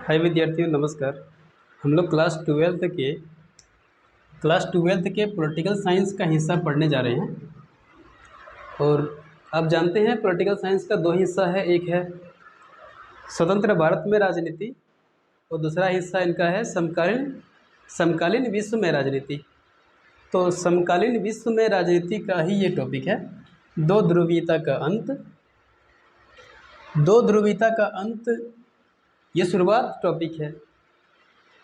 हाय विद्यार्थियों, नमस्कार। हम लोग क्लास ट्वेल्थ के पॉलिटिकल साइंस का हिस्सा पढ़ने जा रहे हैं। और आप जानते हैं पॉलिटिकल साइंस का दो हिस्सा है। एक है स्वतंत्र भारत में राजनीति और दूसरा हिस्सा इनका है समकालीन विश्व में राजनीति। तो समकालीन विश्व में राजनीति का ही ये टॉपिक है। दो ध्रुवीयता का अंत ये शुरुआत टॉपिक है।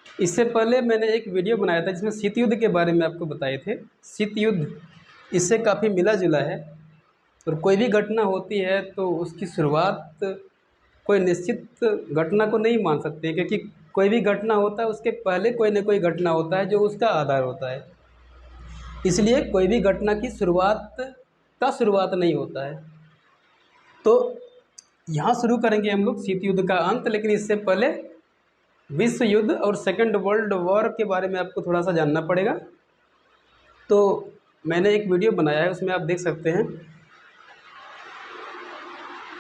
इससे पहले मैंने एक वीडियो बनाया था जिसमें शीत युद्ध के बारे में आपको बताए थे। शीत युद्ध इससे काफ़ी मिला जुला है। और कोई भी घटना होती है तो उसकी शुरुआत कोई निश्चित घटना को नहीं मान सकते, क्योंकि कोई भी घटना होता है उसके पहले कोई न कोई घटना होता है जो उसका आधार होता है। इसलिए कोई भी घटना की शुरुआत नहीं होता है। तो यहाँ शुरू करेंगे हम लोग शीत युद्ध का अंत, लेकिन इससे पहले विश्व युद्ध और सेकेंड वर्ल्ड वॉर के बारे में आपको थोड़ा सा जानना पड़ेगा। तो मैंने एक वीडियो बनाया है, उसमें आप देख सकते हैं।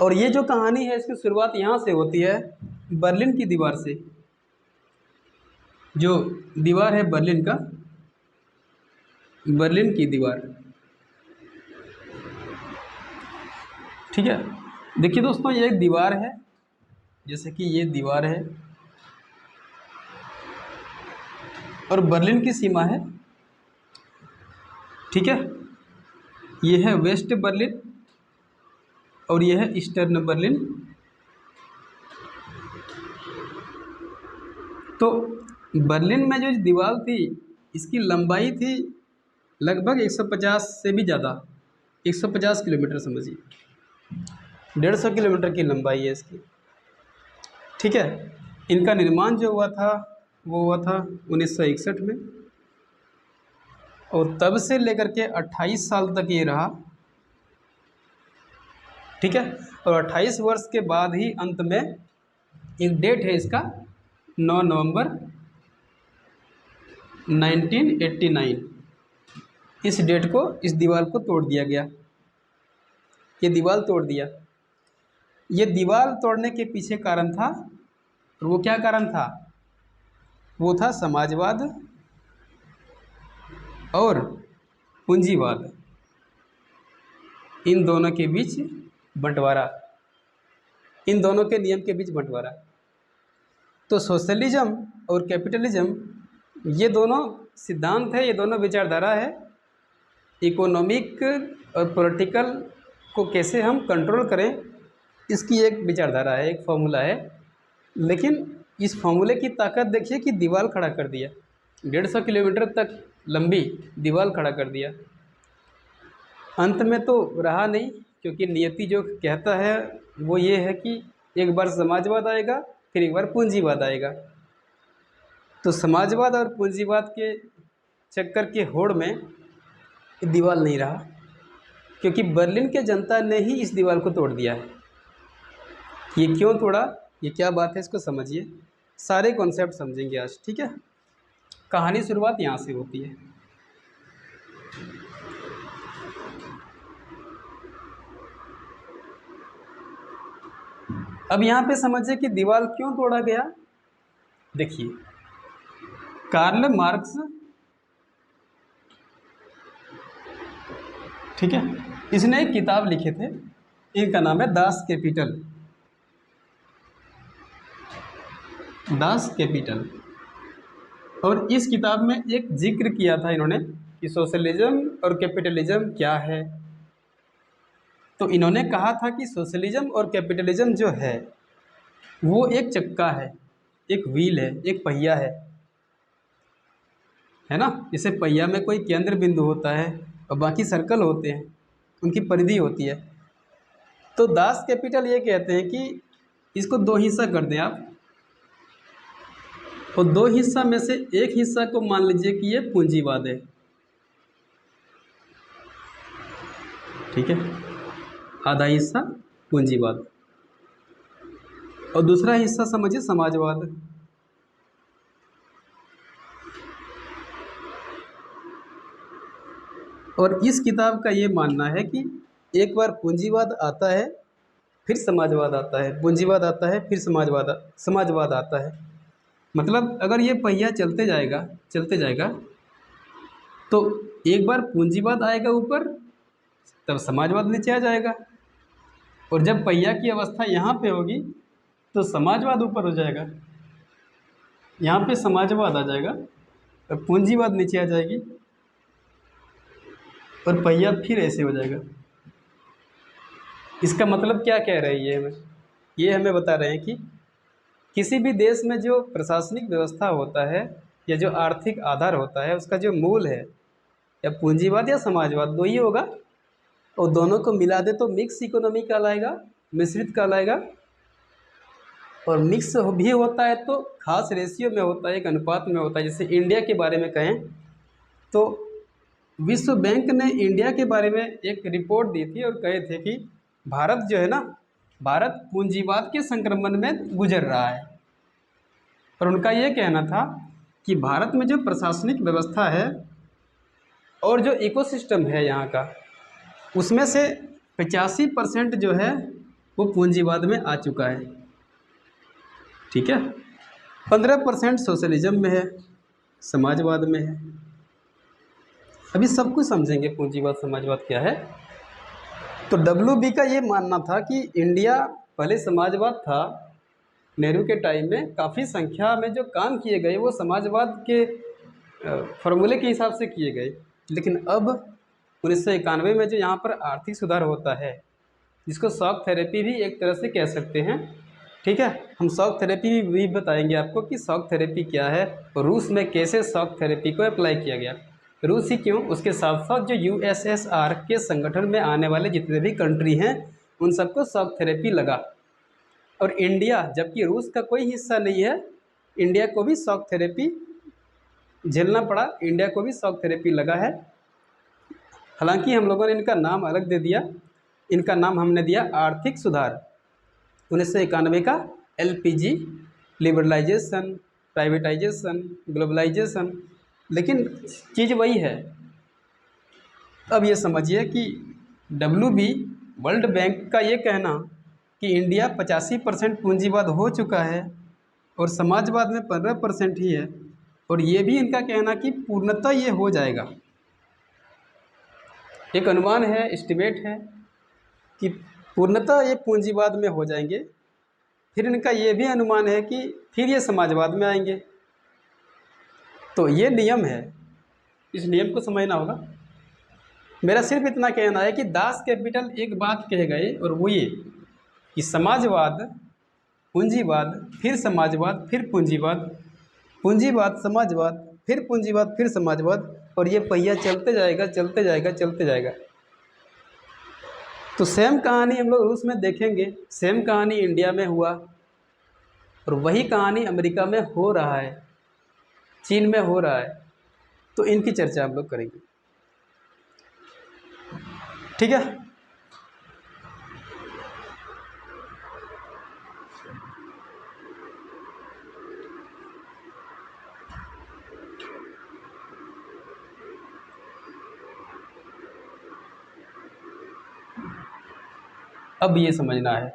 और ये जो कहानी है इसकी शुरुआत यहाँ से होती है, बर्लिन की दीवार से। जो दीवार है बर्लिन की दीवार, ठीक है। देखिए दोस्तों, ये एक दीवार है, जैसे कि ये दीवार है और बर्लिन की सीमा है, ठीक है। ये है वेस्ट बर्लिन और ये है ईस्टर्न बर्लिन। तो बर्लिन में जो दीवार थी इसकी लंबाई थी लगभग 150 से भी ज़्यादा, 150 किलोमीटर समझिए, 150 किलोमीटर की लंबाई है इसकी, ठीक है। इनका निर्माण जो हुआ था वो हुआ था 1961 में, और तब से लेकर के 28 साल तक ये रहा, ठीक है। और 28 वर्ष के बाद ही अंत में एक डेट है इसका, 9 नवंबर 1989। इस डेट को, इस दीवार को तोड़ दिया गया। ये दीवार तोड़ दिया। ये दीवार तोड़ने के पीछे कारण था, और वो क्या कारण था? वो था समाजवाद और पूंजीवाद, इन दोनों के बीच बंटवारा, इन दोनों के नियम के बीच बंटवारा। तो सोशलिज्म और कैपिटलिज्म ये दोनों सिद्धांत है, ये दोनों विचारधारा है। इकोनॉमिक और पॉलिटिकल को कैसे हम कंट्रोल करें, इसकी एक विचारधारा है, एक फॉर्मूला है। लेकिन इस फॉर्मूले की ताकत देखिए कि दीवार खड़ा कर दिया, 150 किलोमीटर तक लंबी दीवार खड़ा कर दिया। अंत में तो रहा नहीं, क्योंकि नियति जो कहता है वो ये है कि एक बार समाजवाद आएगा, फिर एक बार पूंजीवाद आएगा। तो समाजवाद और पूंजीवाद के चक्कर के होड़ में दीवार नहीं रहा, क्योंकि बर्लिन के जनता ने ही इस दीवार को तोड़ दिया है। ये क्यों तोड़ा, ये क्या बात है, इसको समझिए, सारे कॉन्सेप्ट समझेंगे आज, ठीक है। कहानी शुरुआत यहाँ से होती है। अब यहाँ पे समझिए कि दीवार क्यों तोड़ा गया। देखिए, कार्ल मार्क्स, ठीक है, इसने एक किताब लिखे थे, इनका नाम है दास कैपिटल। और इस किताब में एक जिक्र किया था इन्होंने कि सोशलिज्म और कैपिटलिज्म क्या है। तो इन्होंने कहा था कि सोशलिज्म और कैपिटलिज्म जो है वो एक चक्का है, एक व्हील है, एक पहिया है ना। जैसे पहिया में कोई केंद्र बिंदु होता है और बाकी सर्कल होते हैं, उनकी परिधि होती है। तो दास कैपिटल ये कहते हैं कि इसको दो हिस्सा कर दें आप, और दो हिस्सा में से एक हिस्सा को मान लीजिए कि ये पूंजीवाद है, ठीक है, आधा हिस्सा पूंजीवाद और दूसरा हिस्सा समझिए समाजवाद। और इस किताब का ये मानना है कि एक बार पूंजीवाद आता है, फिर समाजवाद आता है, पूंजीवाद आता है, फिर समाजवाद आता है। मतलब अगर ये पहिया चलते जाएगा तो एक बार पूंजीवाद आएगा ऊपर, तब समाजवाद नीचे आ जाएगा, और जब पहिया की अवस्था यहाँ पे होगी तो समाजवाद ऊपर हो जाएगा, यहाँ पे समाजवाद आ जाएगा और पूंजीवाद नीचे आ जाएगी और पहिया फिर ऐसे हो जाएगा। इसका मतलब क्या कह रही है हमें? ये हमें बता रहे हैं कि किसी भी देश में जो प्रशासनिक व्यवस्था होता है या जो आर्थिक आधार होता है, उसका जो मूल है या पूंजीवाद या समाजवाद, दो ही होगा, और दोनों को मिला दे तो मिक्स इकोनॉमी कहलाएगा, मिश्रित कहलाएगा। और मिक्स भी होता है तो खास रेशियो में होता है, एक अनुपात में होता है। जैसे इंडिया के बारे में कहें तो विश्व बैंक ने इंडिया के बारे में एक रिपोर्ट दी थी और कहे थे कि भारत जो है ना, भारत पूंजीवाद के संक्रमण में गुजर रहा है। और उनका ये कहना था कि भारत में जो प्रशासनिक व्यवस्था है और जो इकोसिस्टम है यहाँ का, उसमें से 85% जो है वो पूंजीवाद में आ चुका है, ठीक है। 15% सोशलिज्म में है, समाजवाद में है। अभी सब कुछ समझेंगे पूंजीवाद समाजवाद क्या है। तो WB का ये मानना था कि इंडिया पहले समाजवाद था, नेहरू के टाइम में काफ़ी संख्या में जो काम किए गए वो समाजवाद के फॉर्मूले के हिसाब से किए गए। लेकिन अब 1991 में जो यहाँ पर आर्थिक सुधार होता है, जिसको शॉक थेरेपी भी एक तरह से कह सकते हैं, ठीक है। हम शॉक थेरेपी भी बताएंगे आपको कि शॉक थेरेपी क्या है और रूस में कैसे शॉक थेरेपी को अप्लाई किया गया। रूस ही क्यों, उसके साथ साथ जो USSR के संगठन में आने वाले जितने भी कंट्री हैं उन सबको शॉक थेरेपी लगा। और इंडिया, जबकि रूस का कोई हिस्सा नहीं है, इंडिया को भी शॉक थेरेपी झेलना पड़ा, इंडिया को भी शॉक थेरेपी लगा है। हालांकि हम लोगों ने इनका नाम अलग दे दिया, इनका नाम हमने दिया आर्थिक सुधार। 1991 का LPG, लिबरलाइजेशन, प्राइवेटाइजेशन, ग्लोबलाइजेशन, लेकिन चीज़ वही है। अब ये समझिए कि WB, वर्ल्ड बैंक का ये कहना कि इंडिया 85% पूंजीवाद हो चुका है और समाजवाद में 15% ही है, और ये भी इनका कहना कि पूर्णतः ये हो जाएगा। एक अनुमान है, एस्टिमेट है कि पूर्णतः ये पूंजीवाद में हो जाएंगे। फिर इनका ये भी अनुमान है कि फिर ये समाजवाद में आएंगे। तो ये नियम है, इस नियम को समझना होगा। मेरा सिर्फ इतना कहना है कि दास कैपिटल एक बात कह गए, और वो ये कि समाजवाद, पूंजीवाद, फिर समाजवाद, फिर पूंजीवाद, पूंजीवाद, समाजवाद, फिर पूंजीवाद, फिर समाजवाद, और ये पहिया चलते जाएगा चलते जाएगा चलते जाएगा। तो सेम कहानी हम लोग रूस में देखेंगे, सेम कहानी इंडिया में हुआ, और वही कहानी अमेरिका में हो रहा है, चीन में हो रहा है। तो इनकी चर्चा हम लोग करेंगे, ठीक है। अब ये समझना है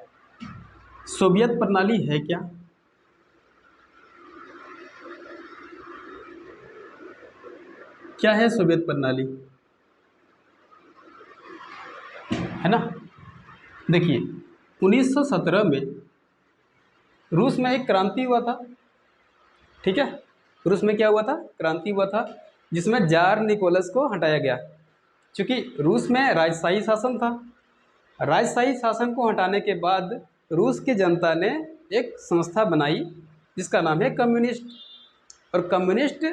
सोवियत प्रणाली है क्या। क्या है सोवियत प्रणाली, है ना। देखिए 1917 में रूस में एक क्रांति हुआ था, ठीक है। रूस में क्या हुआ था, क्रांति हुआ था, जिसमें जार निकोलस को हटाया गया। क्योंकि रूस में राजशाही शासन था, राजशाही शासन को हटाने के बाद रूस की जनता ने एक संस्था बनाई जिसका नाम है कम्युनिस्ट। और कम्युनिस्ट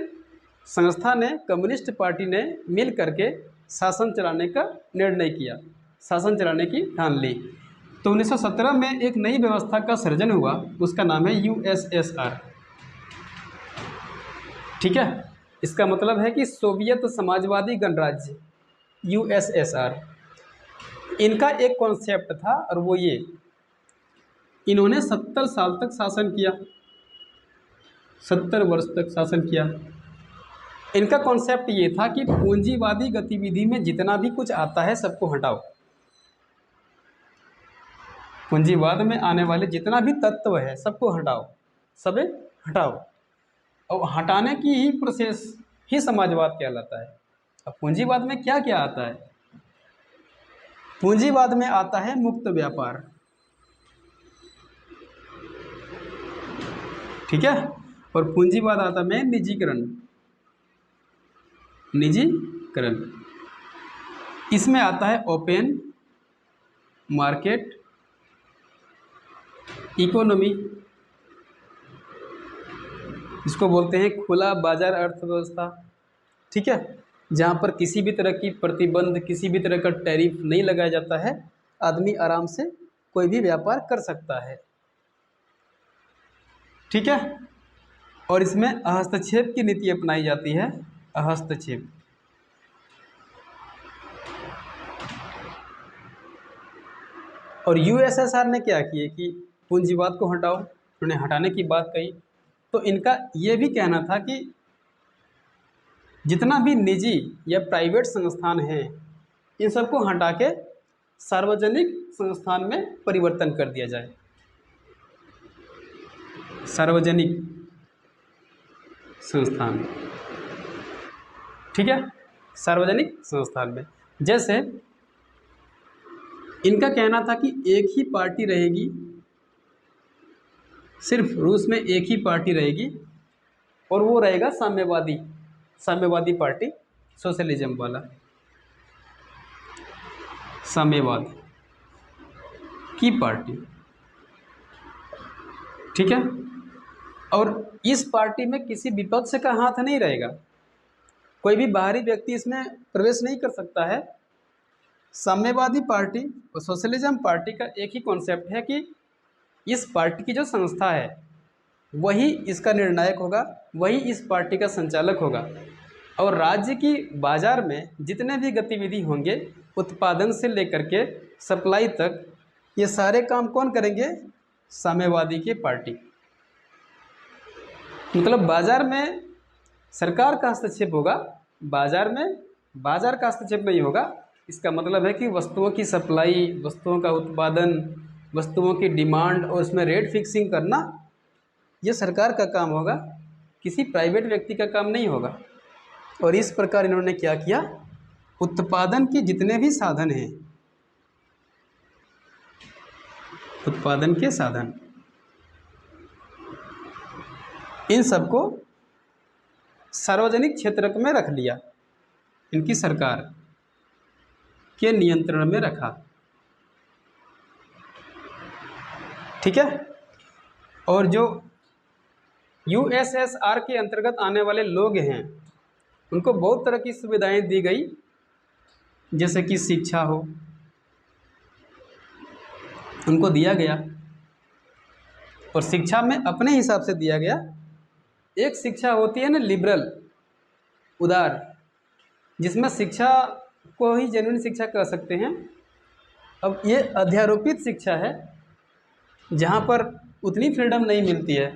संस्था ने, कम्युनिस्ट पार्टी ने मिल करके शासन चलाने का निर्णय किया, शासन चलाने की ठान ली। तो 1917 में एक नई व्यवस्था का सृजन हुआ, उसका नाम है USSR, ठीक है। इसका मतलब है कि सोवियत समाजवादी गणराज्य, USSR। इनका एक कॉन्सेप्ट था, और वो ये, इन्होंने 70 साल तक शासन किया, 70 वर्ष तक शासन किया। इनका कॉन्सेप्ट ये था कि पूंजीवादी गतिविधि में जितना भी कुछ आता है सबको हटाओ, पूंजीवाद में आने वाले जितना भी तत्व है सबको हटाओ, सबे हटाओ। और हटाने की ही प्रोसेस ही समाजवाद कहलाता है। अब पूंजीवाद में क्या क्या आता है? पूंजीवाद में आता है मुक्त व्यापार, ठीक है, और पूंजीवाद आता है निजीकरण, निजीकरण। इसमें आता है ओपन मार्केट इकोनॉमी, इसको बोलते हैं खुला बाजार अर्थव्यवस्था, ठीक है, जहाँ पर किसी भी तरह की प्रतिबंध, किसी भी तरह का टैरिफ नहीं लगाया जाता है, आदमी आराम से कोई भी व्यापार कर सकता है, ठीक है। और इसमें हस्तक्षेप की नीति अपनाई जाती है, हस्तक्षेप। और यूएसएसआर ने क्या किए कि पूंजीवाद को हटाओ, उन्होंने हटाने की बात कही, तो इनका ये भी कहना था कि जितना भी निजी या प्राइवेट संस्थान हैं इन सबको हटा के सार्वजनिक संस्थान में परिवर्तन कर दिया जाए, सार्वजनिक संस्थान, ठीक है, सार्वजनिक संस्थान में। जैसे इनका कहना था कि एक ही पार्टी रहेगी, सिर्फ रूस में एक ही पार्टी रहेगी और वो रहेगा साम्यवादी, साम्यवादी पार्टी, सोशलिज्म वाला, साम्यवाद की पार्टी, ठीक है। और इस पार्टी में किसी विपक्ष का हाथ नहीं रहेगा, कोई भी बाहरी व्यक्ति इसमें प्रवेश नहीं कर सकता है। साम्यवादी पार्टी और सोशलिज्म पार्टी का एक ही कॉन्सेप्ट है कि इस पार्टी की जो संस्था है वही इसका निर्णायक होगा, वही इस पार्टी का संचालक होगा, और राज्य की बाजार में जितने भी गतिविधि होंगे, उत्पादन से लेकर के सप्लाई तक, ये सारे काम कौन करेंगे? साम्यवादी की पार्टी। मतलब बाजार में सरकार का हस्तक्षेप होगा, बाजार में बाजार का हस्तक्षेप नहीं होगा। इसका मतलब है कि वस्तुओं की सप्लाई, वस्तुओं का उत्पादन, वस्तुओं की डिमांड और उसमें रेट फिक्सिंग करना, ये सरकार का काम होगा, किसी प्राइवेट व्यक्ति का काम नहीं होगा। और इस प्रकार इन्होंने क्या किया, उत्पादन के जितने भी साधन हैं, उत्पादन के साधन, इन सबको सार्वजनिक क्षेत्र में रख लिया, इनकी सरकार के नियंत्रण में रखा, ठीक है। और जो यूएसएसआर के अंतर्गत आने वाले लोग हैं उनको बहुत तरह की सुविधाएं दी गई, जैसे कि शिक्षा हो, उनको दिया गया, और शिक्षा में अपने हिसाब से दिया गया। एक शिक्षा होती है ना लिबरल, उदार, जिसमें शिक्षा को ही जेन्युइन शिक्षा कह सकते हैं। अब ये अध्यारोपित शिक्षा है जहाँ पर उतनी फ्रीडम नहीं मिलती है,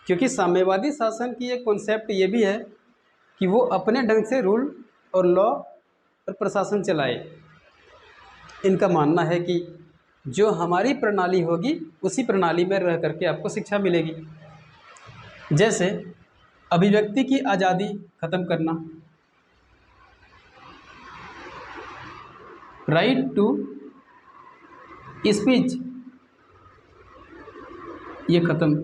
क्योंकि साम्यवादी शासन की एक कॉन्सेप्ट ये भी है कि वो अपने ढंग से रूल और लॉ और प्रशासन चलाए। इनका मानना है कि जो हमारी प्रणाली होगी उसी प्रणाली में रह करके आपको शिक्षा मिलेगी। जैसे अभिव्यक्ति की आज़ादी ख़त्म करना, राइट टू स्पीच, ये ख़त्म।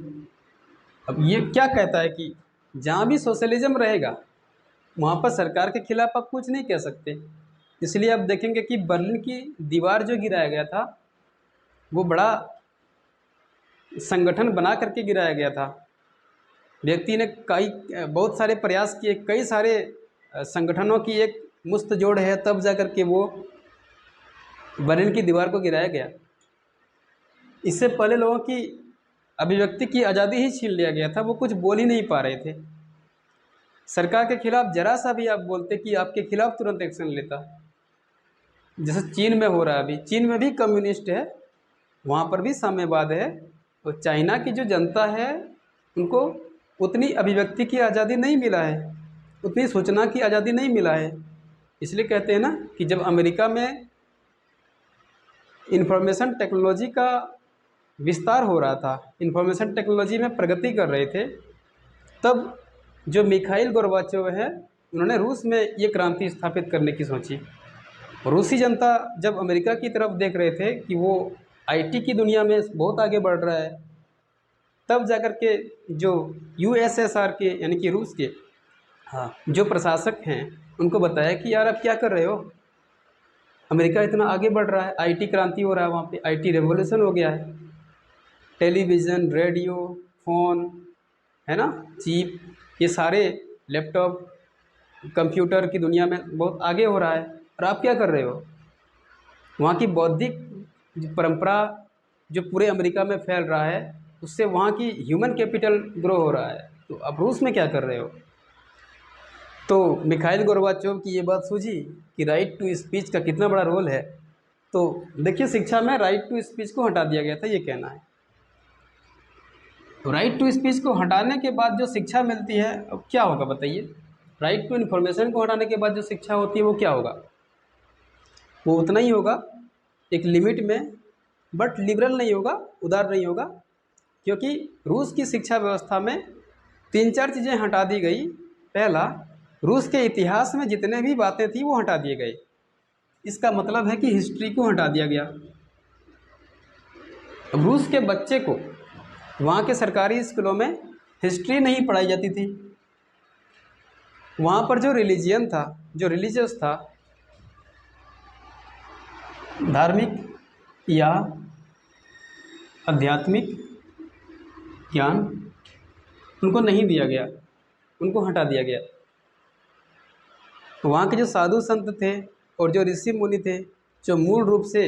अब ये क्या कहता है कि जहाँ भी सोशलिज्म रहेगा वहाँ पर सरकार के खिलाफ आप कुछ नहीं कह सकते। इसलिए आप देखेंगे कि बर्लिन की दीवार जो गिराया गया था वो बड़ा संगठन बना करके गिराया गया था। व्यक्ति ने बहुत सारे प्रयास किए, कई सारे संगठनों की एक मुश्त जोड़ है, तब जा कर के वो बर्लिन की दीवार को गिराया गया। इससे पहले लोगों की अभिव्यक्ति की आज़ादी ही छीन लिया गया था, वो कुछ बोल ही नहीं पा रहे थे। सरकार के खिलाफ जरा सा भी आप बोलते कि आपके खिलाफ तुरंत एक्शन लेता, जैसे चीन में हो रहा है। अभी चीन में भी कम्युनिस्ट है, वहाँ पर भी साम्यवाद है, और चाइना की जो जनता है उनको उतनी अभिव्यक्ति की आज़ादी नहीं मिला है, उतनी सूचना की आज़ादी नहीं मिला है। इसलिए कहते हैं ना कि जब अमेरिका में इंफॉर्मेशन टेक्नोलॉजी का विस्तार हो रहा था, इंफॉर्मेशन टेक्नोलॉजी में प्रगति कर रहे थे, तब जो मिखाइल गोर्बाचोव है, उन्होंने रूस में ये क्रांति स्थापित करने की सोची। रूसी जनता जब अमेरिका की तरफ देख रहे थे कि वो आईटी की दुनिया में बहुत आगे बढ़ रहा है, तब जाकर के जो यूएसएसआर के यानी कि रूस के हाँ जो प्रशासक हैं उनको बताया कि यार आप क्या कर रहे हो, अमेरिका इतना आगे बढ़ रहा है, आईटी क्रांति हो रहा है, वहाँ पे आईटी रेवोल्यूशन हो गया है, टेलीविज़न, रेडियो, फ़ोन, है ना, चिप, ये सारे लैपटॉप, कंप्यूटर की दुनिया में बहुत आगे हो रहा है, और आप क्या कर रहे हो। वहाँ की बौद्धिक जो परंपरा जो पूरे अमेरिका में फैल रहा है, उससे वहाँ की ह्यूमन कैपिटल ग्रो हो रहा है, तो आप रूस में क्या कर रहे हो। तो मिखाइल गोर्बाचोव की ये बात सूझी कि राइट टू स्पीच का कितना बड़ा रोल है। तो देखिए, शिक्षा में राइट टू स्पीच को हटा दिया गया था, ये कहना है। तो राइट टू स्पीच को हटाने के बाद जो शिक्षा मिलती है, अब क्या होगा बताइए। राइट टू इन्फॉर्मेशन को हटाने के बाद जो शिक्षा होती है वो क्या होगा, वो उतना ही होगा एक लिमिट में, बट लिबरल नहीं होगा, उदार नहीं होगा, क्योंकि रूस की शिक्षा व्यवस्था में 3-4 चीज़ें हटा दी गई। पहला, रूस के इतिहास में जितने भी बातें थी वो हटा दिए गए। इसका मतलब है कि हिस्ट्री को हटा दिया गया। अब रूस के बच्चे को वहाँ के सरकारी स्कूलों में हिस्ट्री नहीं पढ़ाई जाती थी। वहाँ पर जो रिलीजियन था, जो रिलीजियस था, धार्मिक या आध्यात्मिक ज्ञान, उनको नहीं दिया गया, उनको हटा दिया गया। वहाँ के जो साधु संत थे और जो ऋषि मुनि थे, जो मूल रूप से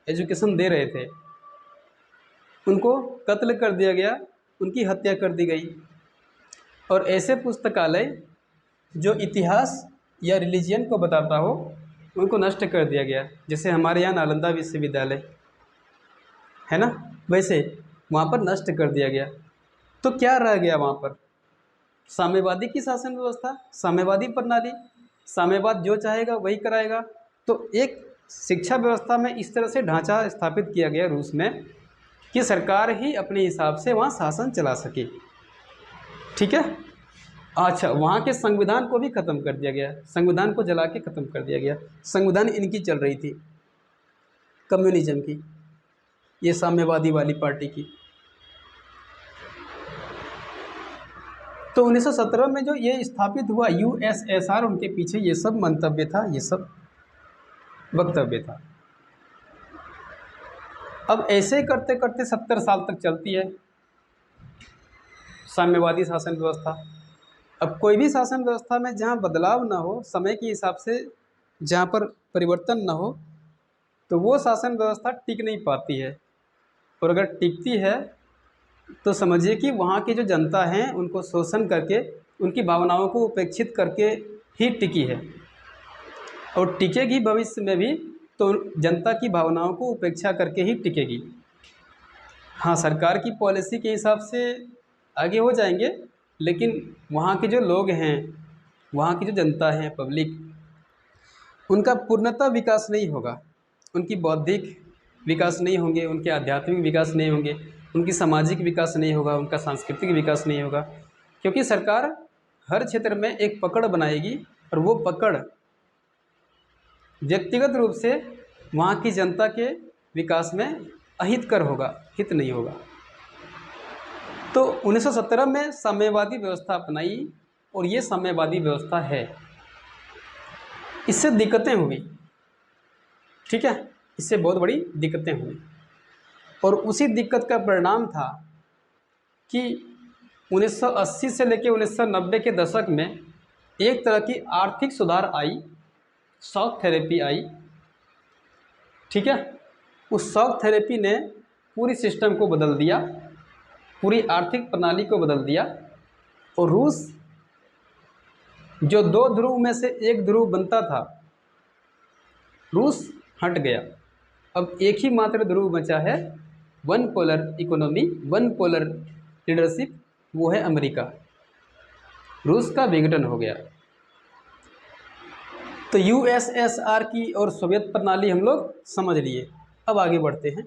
एजुकेशन दे रहे थे, उनको कत्ल कर दिया गया, उनकी हत्या कर दी गई। और ऐसे पुस्तकालय जो इतिहास या रिलीजियन को बताता हो, उनको नष्ट कर दिया गया। जैसे हमारे यहाँ नालंदा विश्वविद्यालय है ना, वैसे वहाँ पर नष्ट कर दिया गया। तो क्या रह गया वहाँ पर, साम्यवादी की शासन व्यवस्था, साम्यवादी प्रणाली, साम्यवाद जो चाहेगा वही कराएगा। तो एक शिक्षा व्यवस्था में इस तरह से ढांचा स्थापित किया गया रूस में कि सरकार ही अपने हिसाब से वहाँ शासन चला सके। ठीक है। अच्छा, वहाँ के संविधान को भी ख़त्म कर दिया गया, संविधान को जला के ख़त्म कर दिया गया। संविधान इनकी चल रही थी, कम्युनिज्म की, ये साम्यवादी वाली पार्टी की। तो 1917 में जो ये स्थापित हुआ यूएसएसआर, उनके पीछे ये सब मंतव्य था, ये सब वक्तव्य था। अब ऐसे करते करते 70 साल तक चलती है साम्यवादी शासन व्यवस्था। अब कोई भी शासन व्यवस्था में जहाँ बदलाव ना हो, समय के हिसाब से जहाँ पर परिवर्तन ना हो, तो वो शासन व्यवस्था टिक नहीं पाती है। और अगर टिकती है तो समझिए कि वहाँ की जो जनता है उनको शोषण करके, उनकी भावनाओं को उपेक्षित करके ही टिकी है, और टिकेगी भविष्य में भी तो जनता की भावनाओं को उपेक्षा करके ही टिकेगी। हाँ, सरकार की पॉलिसी के हिसाब से आगे हो जाएंगे, लेकिन वहाँ के जो लोग हैं, वहाँ की जो जनता है, पब्लिक, उनका पूर्णतः विकास नहीं होगा, उनकी बौद्धिक विकास नहीं होंगे, उनके आध्यात्मिक विकास नहीं होंगे, उनकी सामाजिक विकास नहीं होगा, उनका सांस्कृतिक विकास नहीं होगा, क्योंकि सरकार हर क्षेत्र में एक पकड़ बनाएगी, और वो पकड़ व्यक्तिगत रूप से वहाँ की जनता के विकास में अहितकर होगा, हित नहीं होगा। तो 1917 में साम्यवादी व्यवस्था अपनाई, और ये साम्यवादी व्यवस्था है। इससे दिक्कतें हुई, ठीक है, इससे बहुत बड़ी दिक्कतें हुई, और उसी दिक्कत का परिणाम था कि 1980 से लेकर 1990 के दशक में एक तरह की आर्थिक सुधार आई, शॉक थेरेपी आई। ठीक है, उस शॉक थेरेपी ने पूरी सिस्टम को बदल दिया, पूरी आर्थिक प्रणाली को बदल दिया, और रूस जो 2 ध्रुव में से एक ध्रुव बनता था, रूस हट गया। अब एक ही मात्र ध्रुव बचा है, one polar economy, one polar leadership, वो है अमेरिका। रूस का विघटन हो गया। तो यूएसएसआर की और सोवियत प्रणाली हम लोग समझ लिए। अब आगे बढ़ते हैं।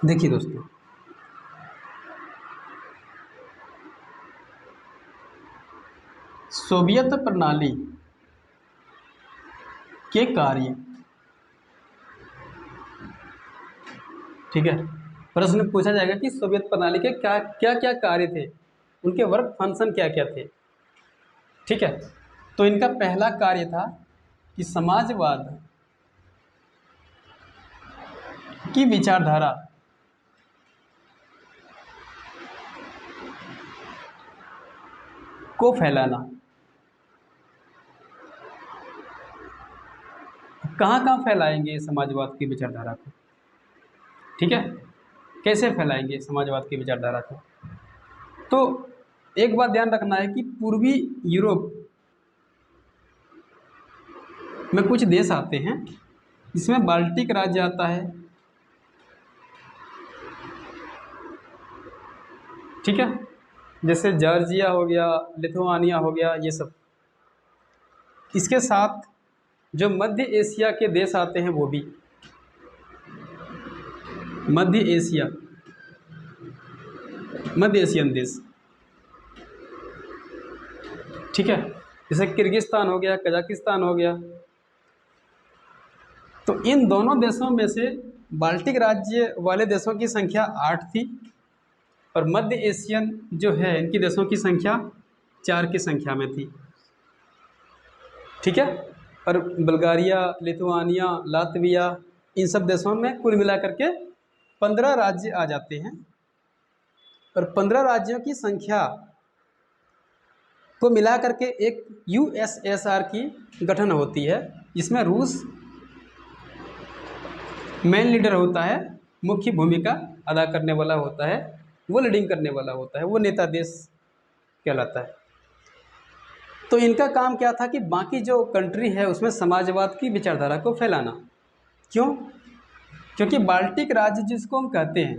देखिए दोस्तों, सोवियत प्रणाली के कार्य, ठीक है, प्रश्न पूछा जाएगा कि सोवियत प्रणाली के क्या क्या क्या कार्य थे, उनके वर्क फंक्शन क्या क्या थे। ठीक है, तो इनका पहला कार्य था कि समाजवाद की विचारधारा को फैलाना। कहाँ कहाँ फैलाएंगे समाजवाद की विचारधारा को, ठीक है, कैसे फैलाएंगे समाजवाद की विचारधारा को। तो एक बात ध्यान रखना है कि पूर्वी यूरोप में कुछ देश आते हैं, इसमें बाल्टिक राज्य आता है, ठीक है, जैसे जॉर्जिया हो गया, लिथुआनिया हो गया, ये सब। इसके साथ जो मध्य एशिया के देश आते हैं वो भी, मध्य एशिया, मध्य एशियन देश, ठीक है, जैसे किर्गिस्तान हो गया, कजाकिस्तान हो गया। तो इन दोनों देशों में से बाल्टिक राज्य वाले देशों की संख्या 8 थी, और मध्य एशियन जो है इनकी देशों की संख्या 4 की संख्या में थी, ठीक है। और बल्गारिया, लिथुआनिया, लातविया, इन सब देशों में कुल मिलाकर के 15 राज्य आ जाते हैं, और 15 राज्यों की संख्या को मिला करके एक यूएसएसआर की गठन होती है, जिसमें रूस मेन लीडर होता है, मुख्य भूमिका अदा करने वाला होता है, वो लीडिंग करने वाला होता है, वो नेता देश कहलाता है। तो इनका काम क्या था कि बाकी जो कंट्री है उसमें समाजवाद की विचारधारा को फैलाना। क्यों? क्योंकि बाल्टिक राज्य जिसको हम कहते हैं,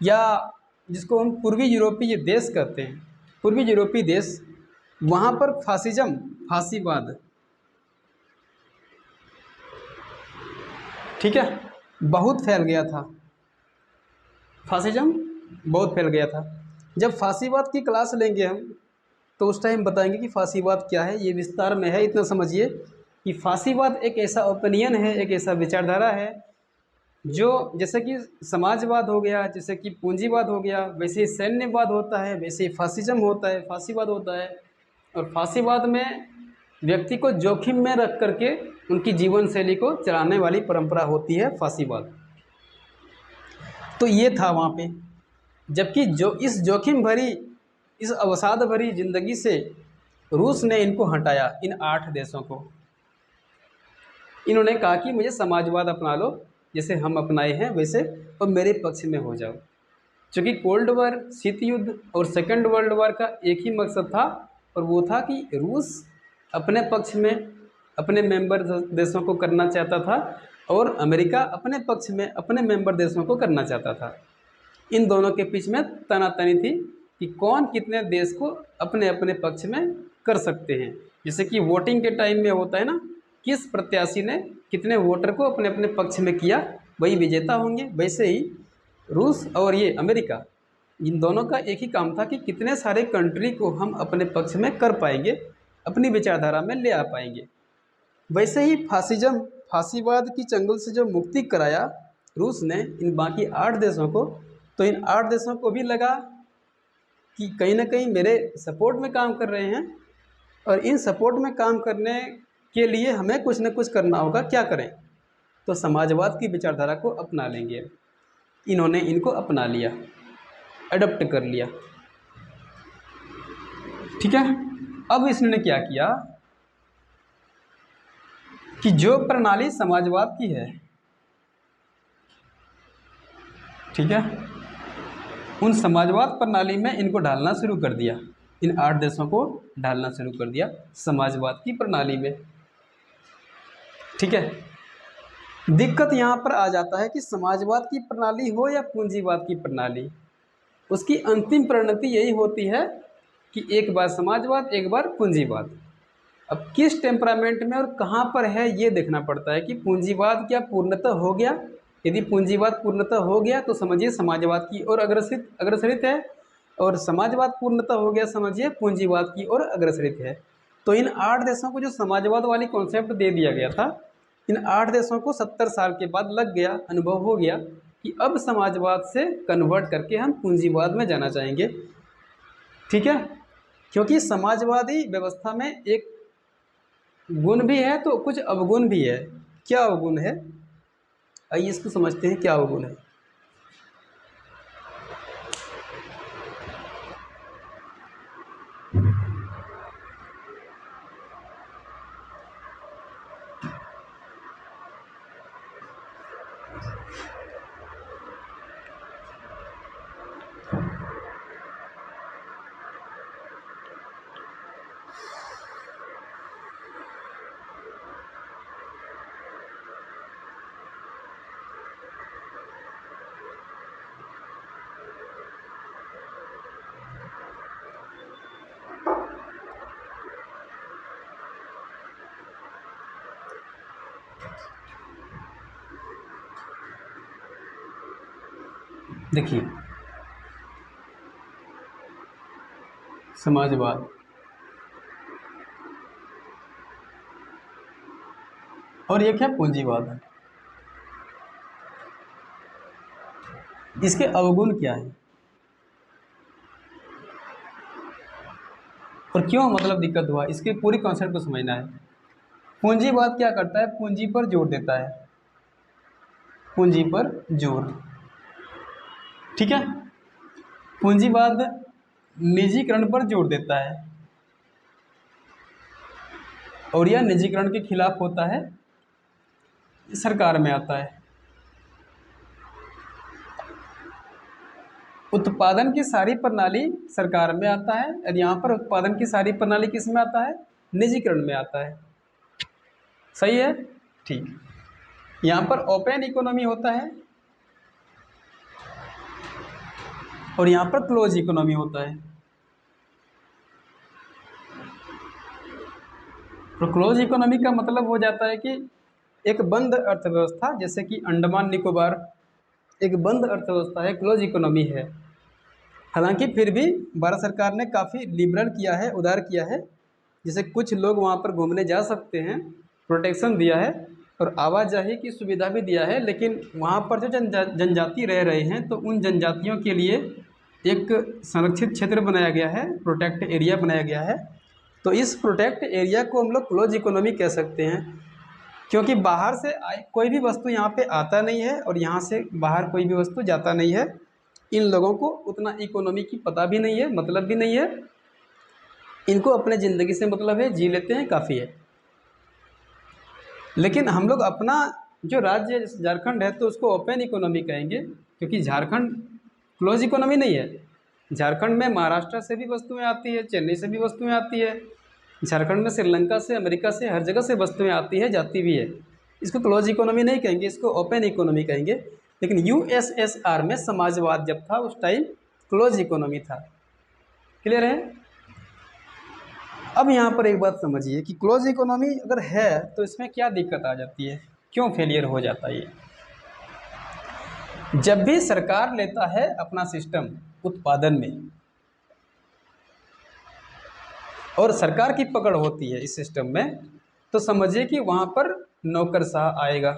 या जिसको हम पूर्वी यूरोपीय देश कहते हैं, पूर्वी यूरोपीय देश, वहाँ पर फासिज्म, फासीवाद, ठीक है, बहुत फैल गया था। फासिज्म बहुत फैल गया था। जब फासीवाद की क्लास लेंगे हम, तो उस टाइम बताएंगे कि फासीवाद क्या है, ये विस्तार में है। इतना समझिए कि फासीवाद एक ऐसा ओपिनियन है, एक ऐसा विचारधारा है जो, जैसे कि समाजवाद हो गया, जैसे कि पूंजीवाद हो गया, वैसे ही सैन्यवाद होता है, वैसे ही फासिज्म होता है, फासीवाद होता है। और फासीवाद में व्यक्ति को जोखिम में रख करके उनकी जीवन शैली को चलाने वाली परंपरा होती है फासीवाद। तो ये था वहाँ पे। जबकि जो इस जोखिम भरी, इस अवसाद भरी जिंदगी से रूस ने इनको हटाया, इन 8 देशों को। इन्होंने कहा कि मुझे समाजवाद अपना लो, जैसे हम अपनाए हैं वैसे, और मेरे पक्ष में हो जाओ। क्योंकि कोल्ड वॉर, शीत युद्ध और सेकेंड वर्ल्ड वॉर का एक ही मकसद था, और वो था कि रूस अपने पक्ष में अपने मेंबर देशों को करना चाहता था, और अमेरिका अपने पक्ष में अपने मेंबर देशों को करना चाहता था। इन दोनों के बीच में तनातनी थी कि कौन कितने देश को अपने अपने पक्ष में कर सकते हैं। जैसे कि वोटिंग के टाइम में होता है ना, किस प्रत्याशी ने कितने वोटर को अपने अपने पक्ष में किया, वही विजेता होंगे। वैसे ही रूस और ये अमेरिका, इन दोनों का एक ही काम था कि कितने सारे कंट्री को हम अपने पक्ष में कर पाएंगे, अपनी विचारधारा में ले आ पाएंगे। वैसे ही फासिज्म, फासीवाद की चंगुल से जो मुक्ति कराया रूस ने इन बाकी 8 देशों को, तो इन 8 देशों को भी लगा कि कहीं ना कहीं मेरे सपोर्ट में काम कर रहे हैं, और इन सपोर्ट में काम करने के लिए हमें कुछ न कुछ करना होगा। क्या करें? तो समाजवाद की विचारधारा को अपना लेंगे। इन्होंने इनको अपना लिया, अडॉप्ट कर लिया, ठीक है। अब इसने क्या किया कि जो प्रणाली समाजवाद की है, ठीक है, उन समाजवाद प्रणाली में इनको ढालना शुरू कर दिया। इन 8 देशों को ढालना शुरू कर दिया समाजवाद की प्रणाली में, ठीक है। दिक्कत यहाँ पर आ जाता है कि समाजवाद की प्रणाली हो या पूंजीवाद की प्रणाली, उसकी अंतिम परिणति यही होती है कि एक बार समाजवाद, एक बार पूंजीवाद। अब किस टेम्परामेंट में और कहाँ पर है ये देखना पड़ता है कि पूंजीवाद क्या पूर्णतः हो गया यदि पूंजीवाद पूर्णतः हो गया तो समझिए समाजवाद की ओर अग्रसरित है, और समाजवाद पूर्णतः हो गया समझिए पूंजीवाद की ओर अग्रसरित है। तो इन 8 देशों को जो समाजवाद वाली कॉन्सेप्ट दे दिया गया था, इन 8 देशों को 70 साल के बाद लग गया, अनुभव हो गया कि अब समाजवाद से कन्वर्ट करके हम पूंजीवाद में जाना चाहेंगे। ठीक है, क्योंकि समाजवादी व्यवस्था में एक गुण भी है तो कुछ अवगुण भी है। क्या अवगुण है, आइए इसको समझते हैं क्या अवगुण है। देखिए, समाजवाद और एक है पूंजीवाद, इसके अवगुण क्या है और क्यों मतलब दिक्कत हुआ, इसके पूरी कॉन्सेप्ट को समझना है। पूंजीवाद क्या करता है, पूंजी पर जोर देता है, पूंजी पर जोर। ठीक है, पूंजीवाद निजीकरण पर जोर देता है और यह निजीकरण के खिलाफ होता है, सरकार में आता है। उत्पादन की सारी प्रणाली सरकार में आता है और यहाँ पर उत्पादन की सारी प्रणाली किस में आता है, निजीकरण में आता है। सही है, ठीक। यहाँ पर ओपन इकोनॉमी होता है और यहाँ पर क्लोज इकोनॉमी होता है। तो क्लोज इकोनॉमी का मतलब हो जाता है कि एक बंद अर्थव्यवस्था, जैसे कि अंडमान निकोबार एक बंद अर्थव्यवस्था है, क्लोज इकोनॉमी है। हालांकि फिर भी भारत सरकार ने काफ़ी लिबरल किया है, उदार किया है, जैसे कुछ लोग वहाँ पर घूमने जा सकते हैं, प्रोटेक्शन दिया है और आवाजाही की सुविधा भी दिया है। लेकिन वहाँ पर जो जनजाति रह रहे हैं तो उन जनजातियों के लिए एक संरक्षित क्षेत्र बनाया गया है, प्रोटेक्ट एरिया बनाया गया है। तो इस प्रोटेक्ट एरिया को हम लोग क्लोज इकोनॉमी कह सकते हैं, क्योंकि बाहर से कोई भी वस्तु यहाँ पे आता नहीं है और यहाँ से बाहर कोई भी वस्तु जाता नहीं है। इन लोगों को उतना इकोनॉमी की पता भी नहीं है, मतलब भी नहीं है, इनको अपने ज़िंदगी से मतलब है, जी लेते हैं, काफ़ी है। लेकिन हम लोग अपना जो राज्य झारखंड है तो उसको ओपन इकोनॉमी कहेंगे, क्योंकि झारखंड क्लोज इकोनॉमी नहीं है। झारखंड में महाराष्ट्र से भी वस्तुएं आती है, चेन्नई से भी वस्तुएं आती है, झारखंड में श्रीलंका से, अमेरिका से, हर जगह से वस्तुएं आती है, जाती भी है। इसको क्लोज इकोनॉमी नहीं कहेंगे, इसको ओपन इकोनॉमी कहेंगे। लेकिन यूएसएसआर में समाजवाद जब था उस टाइम क्लोज इकोनॉमी था। क्लियर है। अब यहाँ पर एक बात समझिए कि क्लोज इकोनॉमी अगर है तो इसमें क्या दिक्कत आ जाती है, क्यों फेलियर हो जाता है ये। जब भी सरकार लेता है अपना सिस्टम उत्पादन में और सरकार की पकड़ होती है इस सिस्टम में, तो समझिए कि वहाँ पर नौकरशाह आएगा।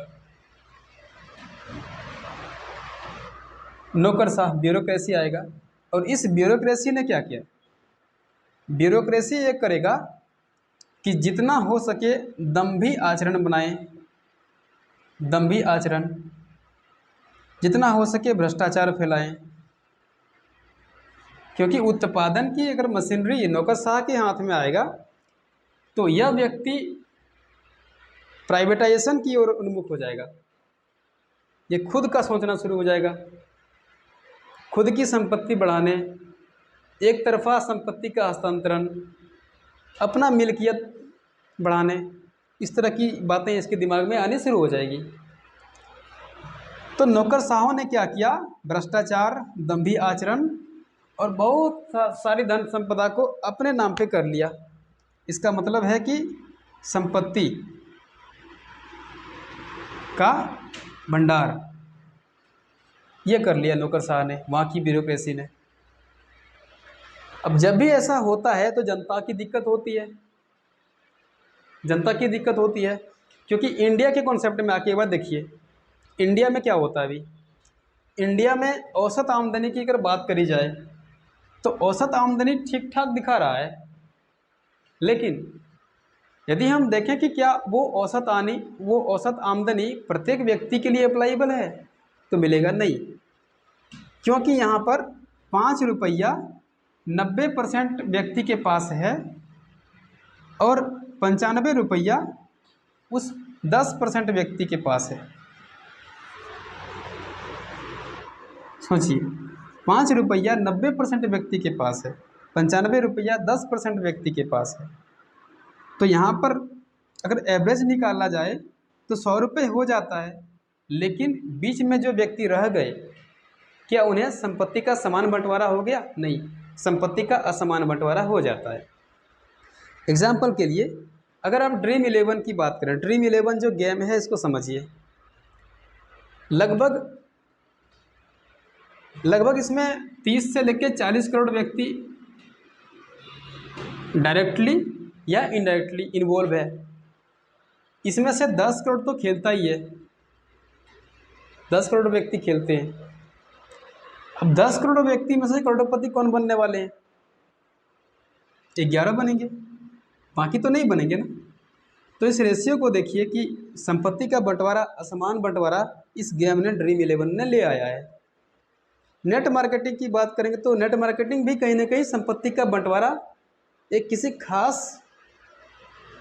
नौकरशाह ब्यूरोक्रेसी आएगा। और इस ब्यूरोक्रेसी ने क्या किया, ब्यूरोक्रेसी ये करेगा कि जितना हो सके दंभी आचरण बनाएं, दंभी आचरण, जितना हो सके भ्रष्टाचार फैलाएं। क्योंकि उत्पादन की अगर मशीनरी नौकरशाह के हाथ में आएगा तो यह व्यक्ति प्राइवेटाइजेशन की ओर उन्मुख हो जाएगा, ये खुद का सोचना शुरू हो जाएगा, खुद की संपत्ति बढ़ाने, एक तरफा संपत्ति का हस्तांतरण, अपना मिल्कियत बढ़ाने, इस तरह की बातें इसके दिमाग में आनी शुरू हो जाएगी। तो नौकरशाहों ने क्या किया, भ्रष्टाचार, दंभी आचरण और बहुत सारी धन संपदा को अपने नाम पे कर लिया। इसका मतलब है कि संपत्ति का भंडार, ये कर लिया नौकरशाह ने, वहाँ की ब्यूरोक्रेसी ने। अब जब भी ऐसा होता है तो जनता की दिक्कत होती है, जनता की दिक्कत होती है। क्योंकि इंडिया के कॉन्सेप्ट में आके एक बार देखिए, इंडिया में क्या होता है अभी। इंडिया में औसत आमदनी की अगर बात करी जाए तो औसत आमदनी ठीक ठाक दिखा रहा है, लेकिन यदि हम देखें कि क्या वो औसत आमदनी प्रत्येक व्यक्ति के लिए अप्लाइबल है, तो मिलेगा नहीं। क्योंकि यहाँ पर 5 रुपया 90% व्यक्ति के पास है और 95 रुपया उस 10% व्यक्ति के पास है। सोचिए, 5 रुपया 90% व्यक्ति के पास है, 95 रुपया 10% व्यक्ति के पास है। तो यहाँ पर अगर एवरेज निकाला जाए तो 100 रुपये हो जाता है, लेकिन बीच में जो व्यक्ति रह गए, क्या उन्हें संपत्ति का समान बंटवारा हो गया? नहीं, संपत्ति का असमान बंटवारा हो जाता है। एग्जाम्पल के लिए अगर हम ड्रीम 11 की बात करें, ड्रीम 11 जो गेम है इसको समझिए। लगभग इसमें 30 से लेकर 40 करोड़ व्यक्ति डायरेक्टली या इनडायरेक्टली इन्वॉल्व है। इसमें से 10 करोड़ तो खेलता ही है, 10 करोड़ व्यक्ति खेलते हैं। अब 10 करोड़ व्यक्ति में से करोड़पति कौन बनने वाले हैं? 11 बनेंगे, बाकी तो नहीं बनेंगे ना। तो इस रेशियो को देखिए कि संपत्ति का बंटवारा, असमान बंटवारा इस गेम ने ड्रीम 11 ने ले आया है। नेट मार्केटिंग की बात करेंगे तो नेट मार्केटिंग भी कहीं ना कहीं संपत्ति का बंटवारा एक किसी खास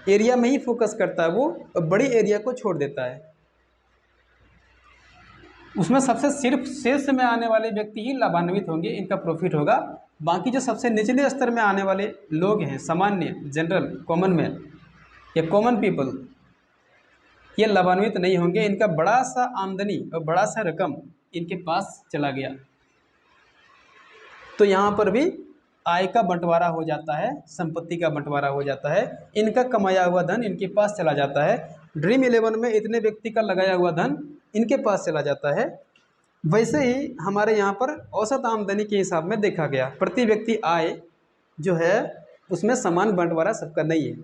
एरिया में ही फोकस करता है, वो बड़ी एरिया को छोड़ देता है। उसमें सबसे सिर्फ शीर्ष में आने वाले व्यक्ति ही लाभान्वित होंगे, इनका प्रॉफिट होगा। बाकी जो सबसे निचले स्तर में आने वाले लोग हैं, सामान्य जनरल कॉमन मैन या कॉमन पीपल, ये लाभान्वित नहीं होंगे। इनका बड़ा सा आमदनी और बड़ा सा रकम इनके पास चला गया, तो यहाँ पर भी आय का बंटवारा हो जाता है, संपत्ति का बंटवारा हो जाता है, इनका कमाया हुआ धन इनके पास चला जाता है। ड्रीम 11 में इतने व्यक्ति का लगाया हुआ धन इनके पास चला जाता है। वैसे ही हमारे यहाँ पर औसत आमदनी के हिसाब में देखा गया, प्रति व्यक्ति आय जो है उसमें समान बंटवारा सबका नहीं है।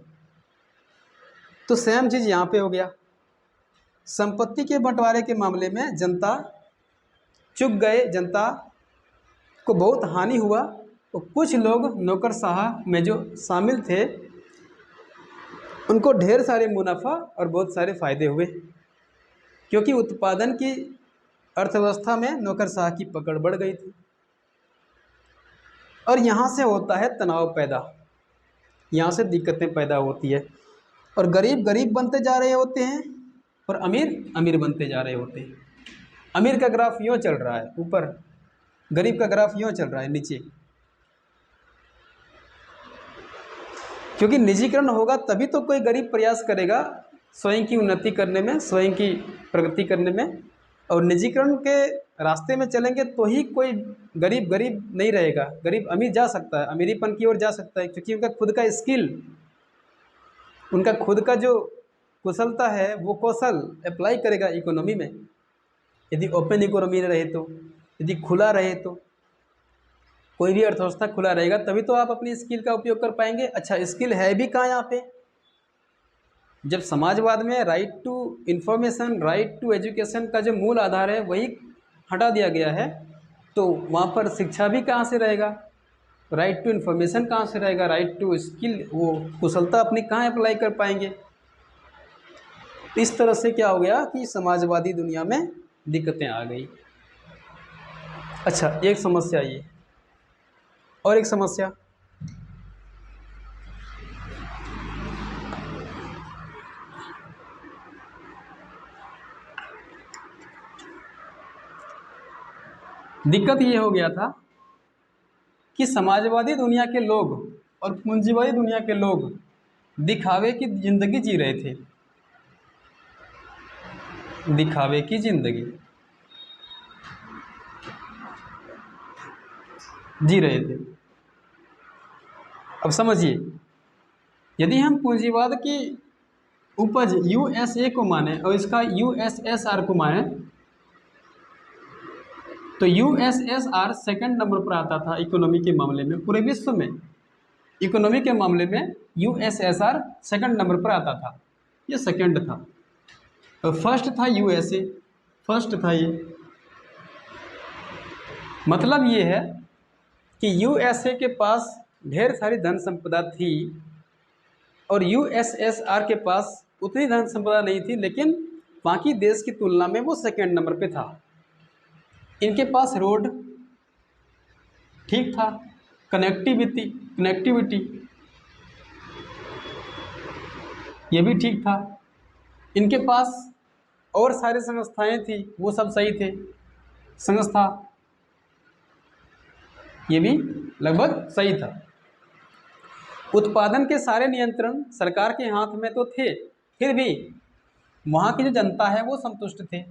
तो सेम चीज़ यहाँ पे हो गया। संपत्ति के बंटवारे के मामले में जनता चुक गए, जनता को बहुत हानि हुआ। तो कुछ लोग नौकरशाह में जो शामिल थे उनको ढेर सारे मुनाफा और बहुत सारे फायदे हुए, क्योंकि उत्पादन की अर्थव्यवस्था में नौकरशाह की पकड़ बढ़ गई थी। और यहाँ से होता है तनाव पैदा, यहाँ से दिक्कतें पैदा होती है, और गरीब गरीब बनते जा रहे होते हैं और अमीर अमीर बनते जा रहे होते हैं। अमीर का ग्राफ यूँ चल रहा है ऊपर, गरीब का ग्राफ यूँ चल रहा है नीचे। क्योंकि निजीकरण होगा तभी तो कोई गरीब प्रयास करेगा स्वयं की उन्नति करने में, स्वयं की प्रगति करने में। और निजीकरण के रास्ते में चलेंगे तो ही कोई गरीब गरीब नहीं रहेगा, गरीब अमीर जा सकता है, अमीरीपन की ओर जा सकता है, क्योंकि उनका खुद का स्किल, उनका खुद का जो कुशलता है वो कौशल अप्लाई करेगा इकोनॉमी में। यदि ओपन इकोनॉमी रहे तो, यदि खुला रहे तो, कोई भी अर्थव्यवस्था खुला रहेगा तभी तो आप अपनी स्किल का उपयोग कर पाएंगे। अच्छा, स्किल है भी कहाँ यहाँ पे? जब समाजवाद में right to information, right to education का जो मूल आधार है वही हटा दिया गया है, तो वहाँ पर शिक्षा भी कहाँ से रहेगा, राइट टू इन्फॉर्मेशन कहाँ से रहेगा, राइट टू स्किल, वो कुशलता अपनी कहाँ अप्लाई कर पाएंगे। इस तरह से क्या हो गया कि समाजवादी दुनिया में दिक्कतें आ गई। अच्छा, एक समस्या ये, और एक समस्या दिक्कत ये हो गया था कि समाजवादी दुनिया के लोग और पूंजीवादी दुनिया के लोग दिखावे की जिंदगी जी रहे थे, दिखावे की जिंदगी जी रहे थे। अब समझिए, यदि हम पूंजीवाद की उपज यूएसए को माने और इसका यूएसएसआर को माने, तो यूएसएसआर सेकंड नंबर पर आता था इकोनॉमी के मामले में, पूरे विश्व में इकोनॉमी के मामले में यूएसएसआर सेकंड नंबर पर आता था, ये सेकंड था। तो फर्स्ट था यूएसए, फर्स्ट था ये। मतलब ये है कि यूएसए के पास ढेर सारी धन संपदा थी और यूएसएसआर के पास उतनी धन संपदा नहीं थी, लेकिन बाकी देश की तुलना में वो सेकंड नंबर पे था। इनके पास रोड ठीक था, कनेक्टिविटी ये भी ठीक था। इनके पास और सारी संस्थाएं थी, वो सब सही थे। संस्था ये भी लगभग सही था। उत्पादन के सारे नियंत्रण सरकार के हाथ में तो थे, फिर भी वहाँ की जो जनता है वो संतुष्ट थे,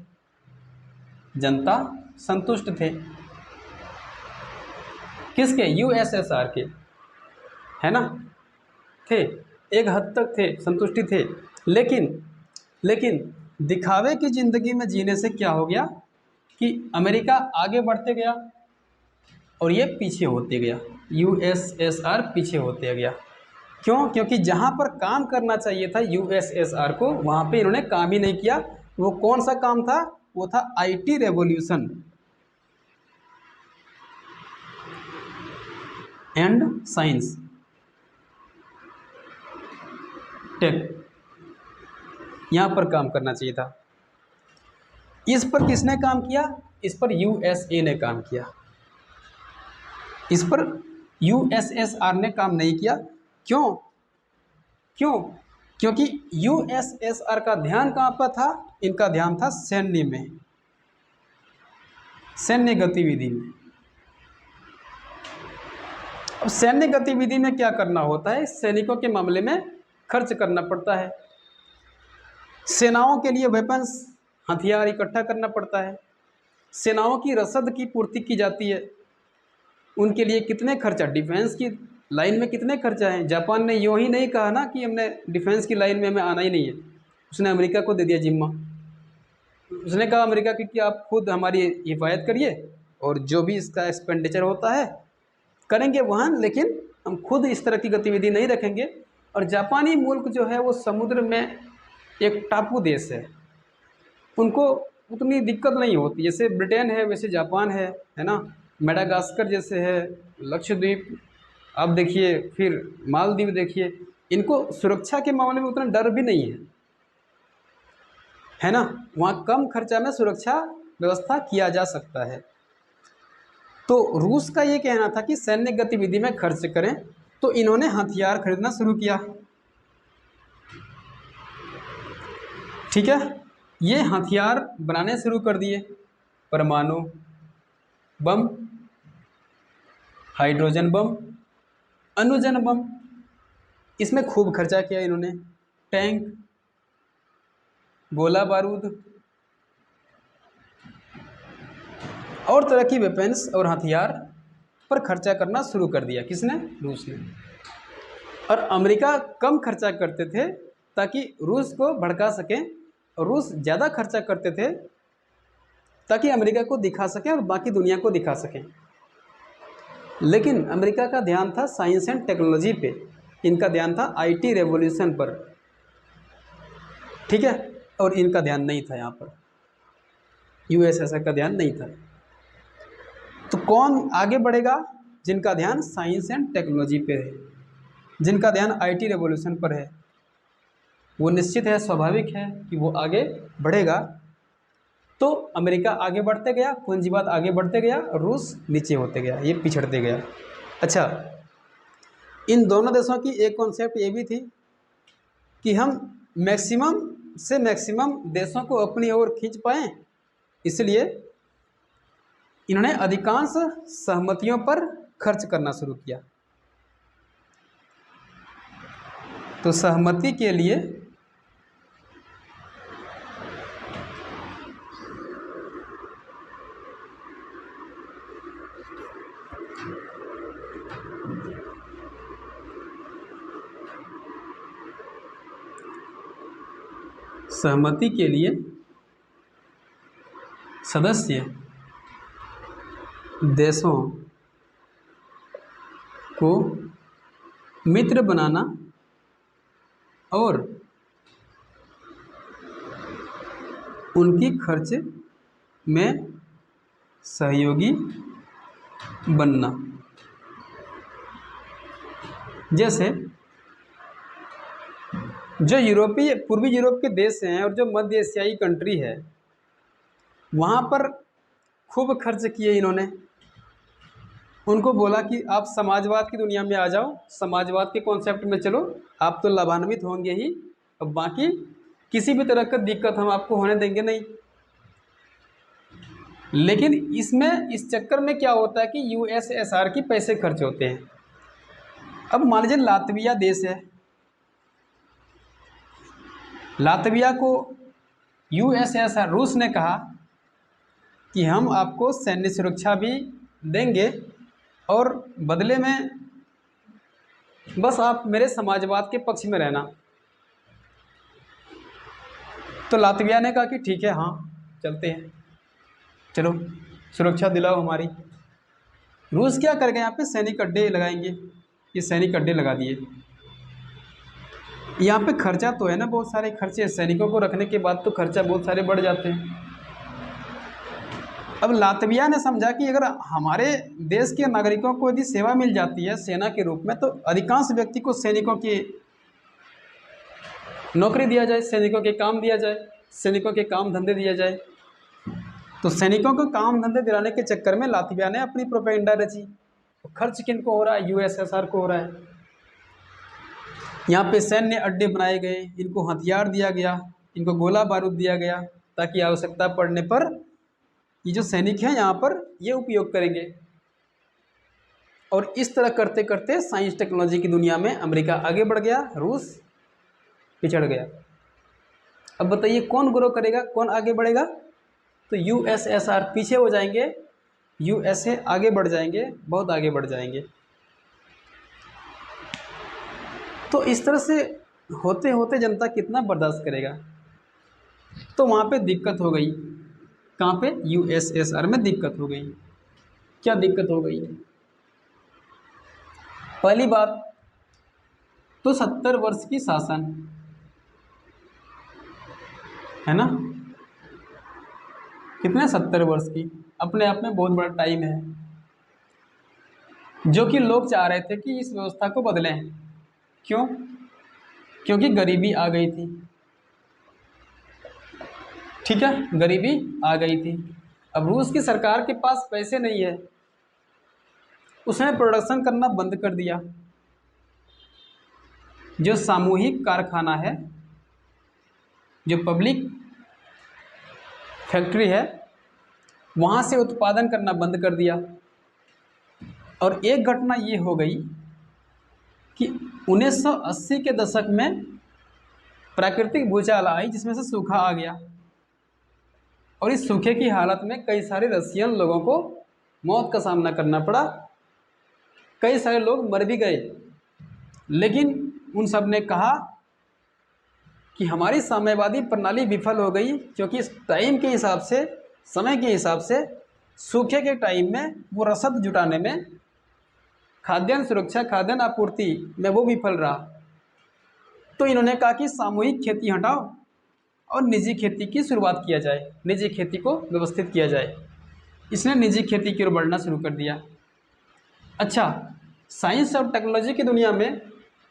जनता संतुष्ट थे। किसके? यूएसएसआर के, है ना, थे, एक हद तक थे, संतुष्टि थे। लेकिन दिखावे की ज़िंदगी में जीने से क्या हो गया कि अमेरिका आगे बढ़ते गया और ये पीछे होते गया, यूएसएसआर पीछे होते गया। क्यों? क्योंकि जहाँ पर काम करना चाहिए था यूएसएसआर को, वहाँ पे इन्होंने काम ही नहीं किया। वो कौन सा काम था? वो था IT revolution and science tech, यहाँ पर काम करना चाहिए था। इस पर किसने काम किया? इस पर यूएसए ने काम किया, इस पर यूएसएसआर ने काम नहीं किया। क्यों? क्योंकि यूएसएसआर का ध्यान कहाँ पर था? इनका ध्यान था सैन्य में, सैन्य गतिविधि में। अब सैन्य गतिविधि में क्या करना होता है? सैनिकों के मामले में खर्च करना पड़ता है, सेनाओं के लिए वेपन्स, हथियार इकट्ठा करना पड़ता है, सेनाओं की रसद की पूर्ति की जाती है। उनके लिए कितने खर्चा, डिफेंस की लाइन में कितने खर्चा हैं। जापान ने यूँ ही नहीं कहा ना कि हमने डिफेंस की लाइन में हमें आना ही नहीं है, उसने अमेरिका को दे दिया जिम्मा। उसने कहा अमेरिका की कि आप खुद हमारी हिफाजत करिए और जो भी इसका एक्सपेंडिचर होता है करेंगे वहाँ, लेकिन हम खुद इस तरह की गतिविधि नहीं रखेंगे। और जापानी मुल्क जो है वो समुद्र में एक टापू देश है, उनको उतनी दिक्कत नहीं होती, जैसे ब्रिटेन है वैसे जापान है ना, मेडागास्कर जैसे है, लक्षद्वीप आप देखिए, फिर मालदीव देखिए, इनको सुरक्षा के मामले में उतना डर भी नहीं है ना, वहाँ कम खर्चा में सुरक्षा व्यवस्था किया जा सकता है। तो रूस का ये कहना था कि सैन्य गतिविधि में खर्च करें, तो इन्होंने हथियार खरीदना शुरू किया। ठीक है, ये हथियार बनाने शुरू कर दिए, परमाणु बम, हाइड्रोजन बम, अणुजन बम, इसमें खूब खर्चा किया इन्होंने। टैंक, गोला बारूद और तरह की वेपन्स और हथियार पर खर्चा करना शुरू कर दिया। किसने? रूस ने। और अमेरिका कम खर्चा करते थे ताकि रूस को भड़का सकें, और रूस ज़्यादा खर्चा करते थे ताकि अमेरिका को दिखा सकें और बाकी दुनिया को दिखा सकें। लेकिन अमेरिका का ध्यान था साइंस एंड टेक्नोलॉजी पे, इनका ध्यान था आईटी रेवोल्यूशन पर। ठीक है, और इनका ध्यान नहीं था यहाँ पर, यूएसएसआर का ध्यान नहीं था। तो कौन आगे बढ़ेगा? जिनका ध्यान साइंस एंड टेक्नोलॉजी पे है, जिनका ध्यान आईटी रेवोल्यूशन पर है, वो निश्चित है, स्वाभाविक है कि वो आगे बढ़ेगा। तो अमेरिका आगे बढ़ते गया, पूंजीवाद आगे बढ़ते गया, रूस नीचे होते गया, ये पिछड़ते गया। अच्छा, इन दोनों देशों की एक कॉन्सेप्ट ये भी थी कि हम मैक्सिमम से मैक्सिमम देशों को अपनी ओर खींच पाएँ, इसलिए इन्होंने अधिकांश सहमतियों पर खर्च करना शुरू किया। तो सहमति के लिए सदस्य देशों को मित्र बनाना और उनकी खर्च में सहयोगी बनना। जैसे जो यूरोपीय पूर्वी यूरोप के देश हैं और जो मध्य एशियाई कंट्री है, वहाँ पर खूब खर्च किए इन्होंने। उनको बोला कि आप समाजवाद की दुनिया में आ जाओ, समाजवाद के कॉन्सेप्ट में चलो, आप तो लाभान्वित होंगे ही, अब बाकी किसी भी तरह का दिक्कत हम आपको होने देंगे नहीं। लेकिन इसमें इस चक्कर में क्या होता है कि यूएसएसआर की पैसे खर्च होते हैं। अब मान लीजिए लातविया देश है, लातविया को यूएसएसआर रूस ने कहा कि हम आपको सैन्य सुरक्षा भी देंगे और बदले में बस आप मेरे समाजवाद के पक्ष में रहना। तो लातविया ने कहा कि ठीक है, हाँ चलते हैं, चलो सुरक्षा दिलाओ हमारी। रूस क्या कर गए, यहाँ पे सैनिक अड्डे लगाएंगे, ये सैनिक अड्डे लगा दिए। यहाँ पे खर्चा तो है ना, बहुत सारे खर्चे, सैनिकों को रखने के बाद तो खर्चा बहुत सारे बढ़ जाते हैं। अब लातविया ने समझा कि अगर हमारे देश के नागरिकों को यदि सेवा मिल जाती है सेना के रूप में, तो अधिकांश व्यक्ति को सैनिकों की नौकरी दिया जाए, सैनिकों के काम दिया जाए, सैनिकों के काम धंधे दिया जाए। तो सैनिकों को काम धंधे दिलाने के चक्कर में लातविया ने अपनी प्रोपेगेंडा रची। तो खर्च किन को हो रहा है, यूएसएसआर को हो रहा है। यहाँ पे सैन्य अड्डे बनाए गए, इनको हथियार दिया गया, इनको गोला बारूद दिया गया, ताकि आवश्यकता पड़ने पर ये जो सैनिक हैं यहाँ पर ये उपयोग करेंगे। और इस तरह करते करते साइंस टेक्नोलॉजी की दुनिया में अमेरिका आगे बढ़ गया, रूस पिछड़ गया। अब बताइए कौन ग्रो करेगा, कौन आगे बढ़ेगा? तो यूएसएसआर पीछे हो जाएंगे, यूएसए आगे बढ़ जाएंगे, बहुत आगे बढ़ जाएंगे। तो इस तरह से होते होते जनता कितना बर्दाश्त करेगा? तो वहाँ पे दिक्कत हो गई। कहाँ पे? यूएसएसआर में दिक्कत हो गई। क्या दिक्कत हो गई? पहली बात तो 70 वर्ष की शासन है ना, कितने 70 वर्ष की, अपने आप में बहुत बड़ा टाइम है, जो कि लोग चाह रहे थे कि इस व्यवस्था को बदलें। क्यों? क्योंकि गरीबी आ गई थी। ठीक है, गरीबी आ गई थी। अब रूस की सरकार के पास पैसे नहीं है, उसने प्रोडक्शन करना बंद कर दिया। जो सामूहिक कारखाना है, जो पब्लिक फैक्ट्री है, वहाँ से उत्पादन करना बंद कर दिया। और एक घटना ये हो गई कि 1980 के दशक में प्राकृतिक भूचाल आई, जिसमें से सूखा आ गया। और इस सूखे की हालत में कई सारे रशियन लोगों को मौत का सामना करना पड़ा, कई सारे लोग मर भी गए। लेकिन उन सब ने कहा कि हमारी साम्यवादी प्रणाली विफल हो गई, क्योंकि इस टाइम के हिसाब से, समय के हिसाब से, सूखे के टाइम में वो रसद जुटाने में, खाद्यान्न सुरक्षा, खाद्यान्न आपूर्ति में वो विफल रहा। तो इन्होंने कहा कि सामूहिक खेती हटाओ और निजी खेती की शुरुआत किया जाए, निजी खेती को व्यवस्थित किया जाए। इसने निजी खेती की ओर बढ़ना शुरू कर दिया। अच्छा, साइंस और टेक्नोलॉजी की दुनिया में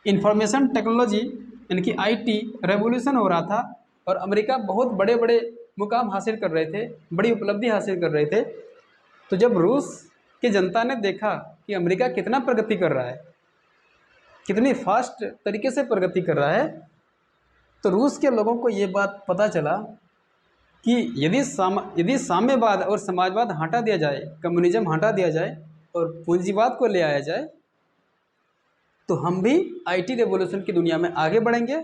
इंफॉर्मेशन टेक्नोलॉजी यानी कि आईटी रेवोल्यूशन हो रहा था, और अमेरिका बहुत बड़े बड़े मुकाम हासिल कर रहे थे, बड़ी उपलब्धि हासिल कर रहे थे। तो जब रूस की जनता ने देखा कि अमेरिका कितना प्रगति कर रहा है, कितनी फास्ट तरीके से प्रगति कर रहा है, तो रूस के लोगों को ये बात पता चला कि यदि साम्यवाद और समाजवाद हटा दिया जाए, कम्युनिज्म हटा दिया जाए और पूंजीवाद को ले आया जाए, तो हम भी आईटी रेवोल्यूशन की दुनिया में आगे बढ़ेंगे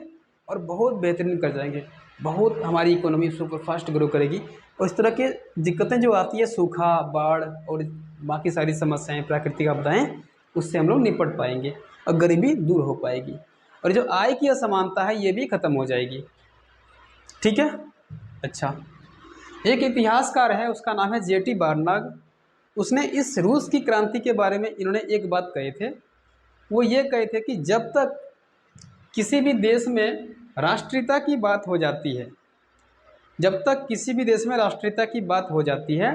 और बहुत बेहतरीन कर जाएंगे, बहुत हमारी इकोनॉमी सुपर फास्ट ग्रो करेगी। और इस तरह की दिक्कतें जो आती है, सूखा, बाढ़ और बाकी सारी समस्याएं, प्राकृतिक आपदाएं, उससे हम लोग निपट पाएंगे और गरीबी दूर हो पाएगी, और जो आय की असमानता है ये भी ख़त्म हो जाएगी। ठीक है। अच्छा, एक इतिहासकार है, उसका नाम है जेटी बार्नाग। उसने इस रूस की क्रांति के बारे में इन्होंने एक बात कहे थे, वो ये कहे थे कि जब तक किसी भी देश में राष्ट्रीयता की बात हो जाती है, जब तक किसी भी देश में राष्ट्रीयता की बात हो जाती है,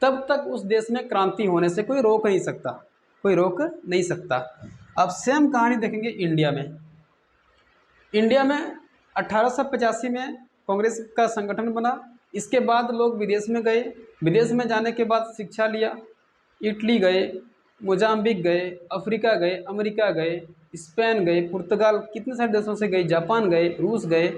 तब तक उस देश में क्रांति होने से कोई रोक नहीं सकता, कोई रोक नहीं सकता। अब सेम कहानी देखेंगे इंडिया में। इंडिया में 1885 में कांग्रेस का संगठन बना। इसके बाद लोग विदेश में गए, विदेश में जाने के बाद शिक्षा लिया, इटली गए, मोजाम्बिक गए, अफ्रीका गए, अमेरिका गए, स्पेन गए, पुर्तगाल, कितने सारे देशों से गए, जापान गए, रूस गए।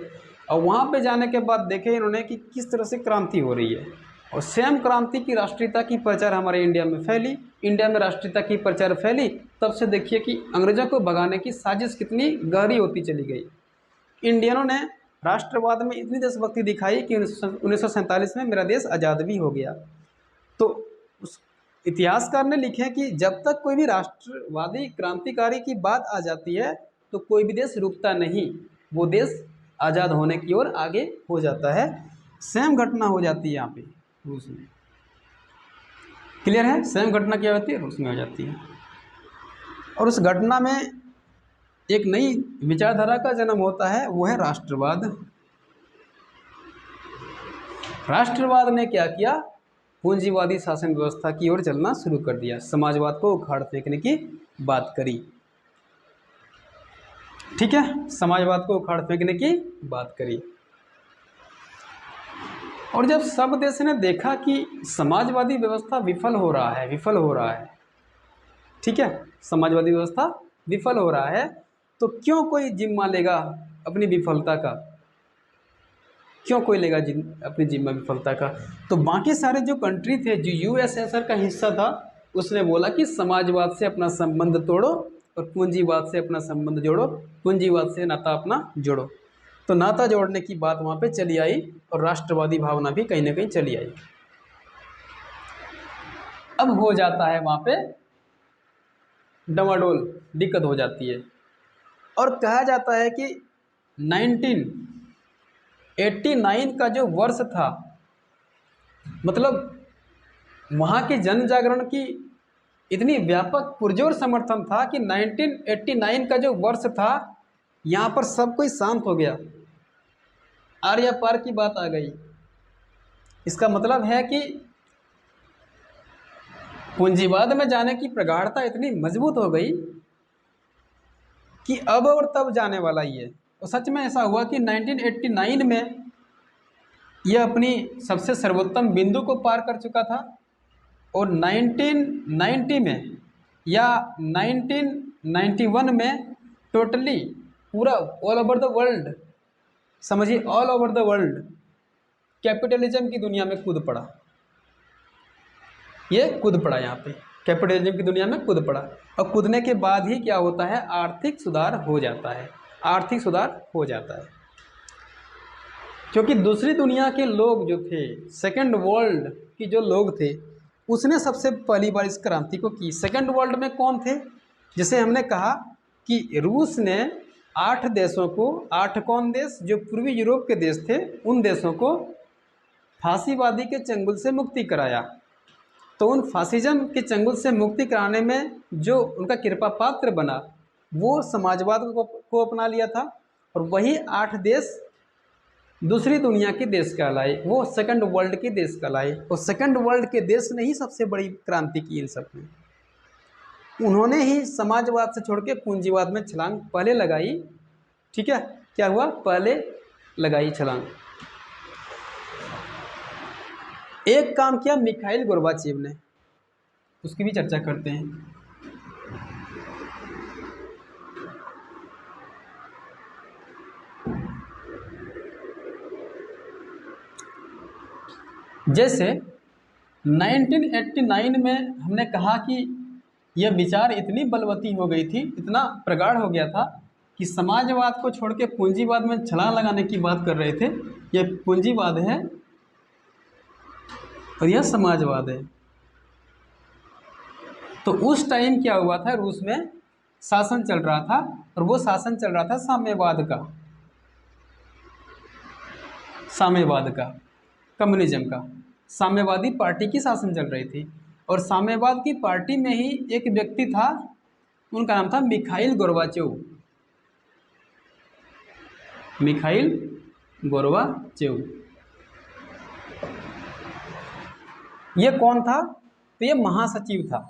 और वहाँ पे जाने के बाद देखे इन्होंने कि किस तरह से क्रांति हो रही है, और सेम क्रांति की राष्ट्रीयता की प्रचार हमारे इंडिया में फैली। इंडिया में राष्ट्रीयता की प्रचार फैली, तब से देखिए कि अंग्रेज़ों को भगाने की साजिश कितनी गहरी होती चली गई। इंडियनों ने राष्ट्रवाद में इतनी देशभक्ति दिखाई कि 1947 में मेरा देश आज़ाद भी हो गया। तो उस इतिहासकार ने लिखे कि जब तक कोई भी राष्ट्रवादी क्रांतिकारी की बात आ जाती है तो कोई भी देश रुकता नहीं, वो देश आज़ाद होने की ओर आगे हो जाता है। सेम घटना हो जाती है यहाँ पे रूस में। क्लियर है? सेम घटना क्या होती है? रूस में हो जाती है। और उस घटना में एक नई विचारधारा का जन्म होता है, वो है राष्ट्रवाद। राष्ट्रवाद ने क्या किया? पूंजीवादी शासन व्यवस्था की ओर चलना शुरू कर दिया, समाजवाद को उखाड़ फेंकने की बात करी। ठीक है, समाजवाद को उखाड़ फेंकने की बात करी। और जब सब देश ने देखा कि समाजवादी व्यवस्था विफल हो रहा है, विफल हो रहा है, ठीक है, समाजवादी व्यवस्था विफल हो रहा है, तो क्यों कोई जिम्मा लेगा अपनी विफलता का? क्यों कोई लेगा अपनी जिम्मा विफलता का? तो बाकी सारे जो कंट्री थे, जो यूएसएसआर का हिस्सा था, उसने बोला कि समाजवाद से अपना संबंध तोड़ो और पूंजीवाद से अपना संबंध जोड़ो, पूंजीवाद से नाता अपना जोड़ो। तो नाता जोड़ने की बात वहाँ पे चली आई और राष्ट्रवादी भावना भी कहीं ना कहीं चली आई। अब हो जाता है वहाँ पे डमाडोल, दिक्कत हो जाती है। और कहा जाता है कि 1989 का जो वर्ष था, मतलब वहाँ के जन जागरण की इतनी व्यापक पुरजोर समर्थन था कि 1989 का जो वर्ष था, यहाँ पर सब कोई शांत हो गया, आर्य पार की बात आ गई। इसका मतलब है कि पूंजीवाद में जाने की प्रगाढ़ता इतनी मजबूत हो गई कि अब और तब जाने वाला ही है। और सच में ऐसा हुआ कि 1989 में यह अपनी सबसे सर्वोत्तम बिंदु को पार कर चुका था, और 1990 में या 1991 में टोटली पूरा ऑल ओवर द वर्ल्ड, समझिए all over the world, capitalism की दुनिया में कूद पड़ा। ये कूद पड़ा, यहाँ पे कैपिटलिज्म की दुनिया में कूद पड़ा। और कूदने के बाद ही क्या होता है? आर्थिक सुधार हो जाता है, आर्थिक सुधार हो जाता है। क्योंकि दूसरी दुनिया के लोग जो थे, सेकेंड वर्ल्ड की जो लोग थे, उसने सबसे पहली बार इस क्रांति को की। सेकेंड वर्ल्ड में कौन थे? जैसे हमने कहा कि रूस ने 8 देशों को, 8 कौन देश? जो पूर्वी यूरोप के देश थे, उन देशों को फांसीवादी के चंगुल से मुक्ति कराया। तो उन फासिज्म के चंगुल से मुक्ति कराने में जो उनका कृपा पात्र बना, वो समाजवाद को अपना लिया था। और वही 8 देश दूसरी दुनिया के देश कहलाए, वो सेकंड वर्ल्ड के देश कहलाए। और सेकंड वर्ल्ड के देश ने ही सबसे बड़ी क्रांति की इन सब में। उन्होंने ही समाजवाद से छोड़ के पूंजीवाद में छलांग पहले लगाई। ठीक है, क्या हुआ? पहले लगाई छलांग। एक काम किया मिखाइल गोर्बाचेव ने, उसकी भी चर्चा करते हैं। जैसे 1989 में हमने कहा कि यह विचार इतनी बलवती हो गई थी, इतना प्रगाढ़ हो गया था कि समाजवाद को छोड़ के पूंजीवाद में छलांग लगाने की बात कर रहे थे। यह पूंजीवाद है और यह समाजवाद है। तो उस टाइम क्या हुआ था? रूस में शासन चल रहा था, और वो शासन चल रहा था साम्यवाद का, साम्यवाद का, कम्युनिज्म का, साम्यवादी पार्टी की शासन चल रही थी। और साम्यवाद की पार्टी में ही एक व्यक्ति था, उनका नाम था मिखाइल गोर्बाचेव। Mikhail Gorbachev. ये कौन था? तो ये महासचिव था।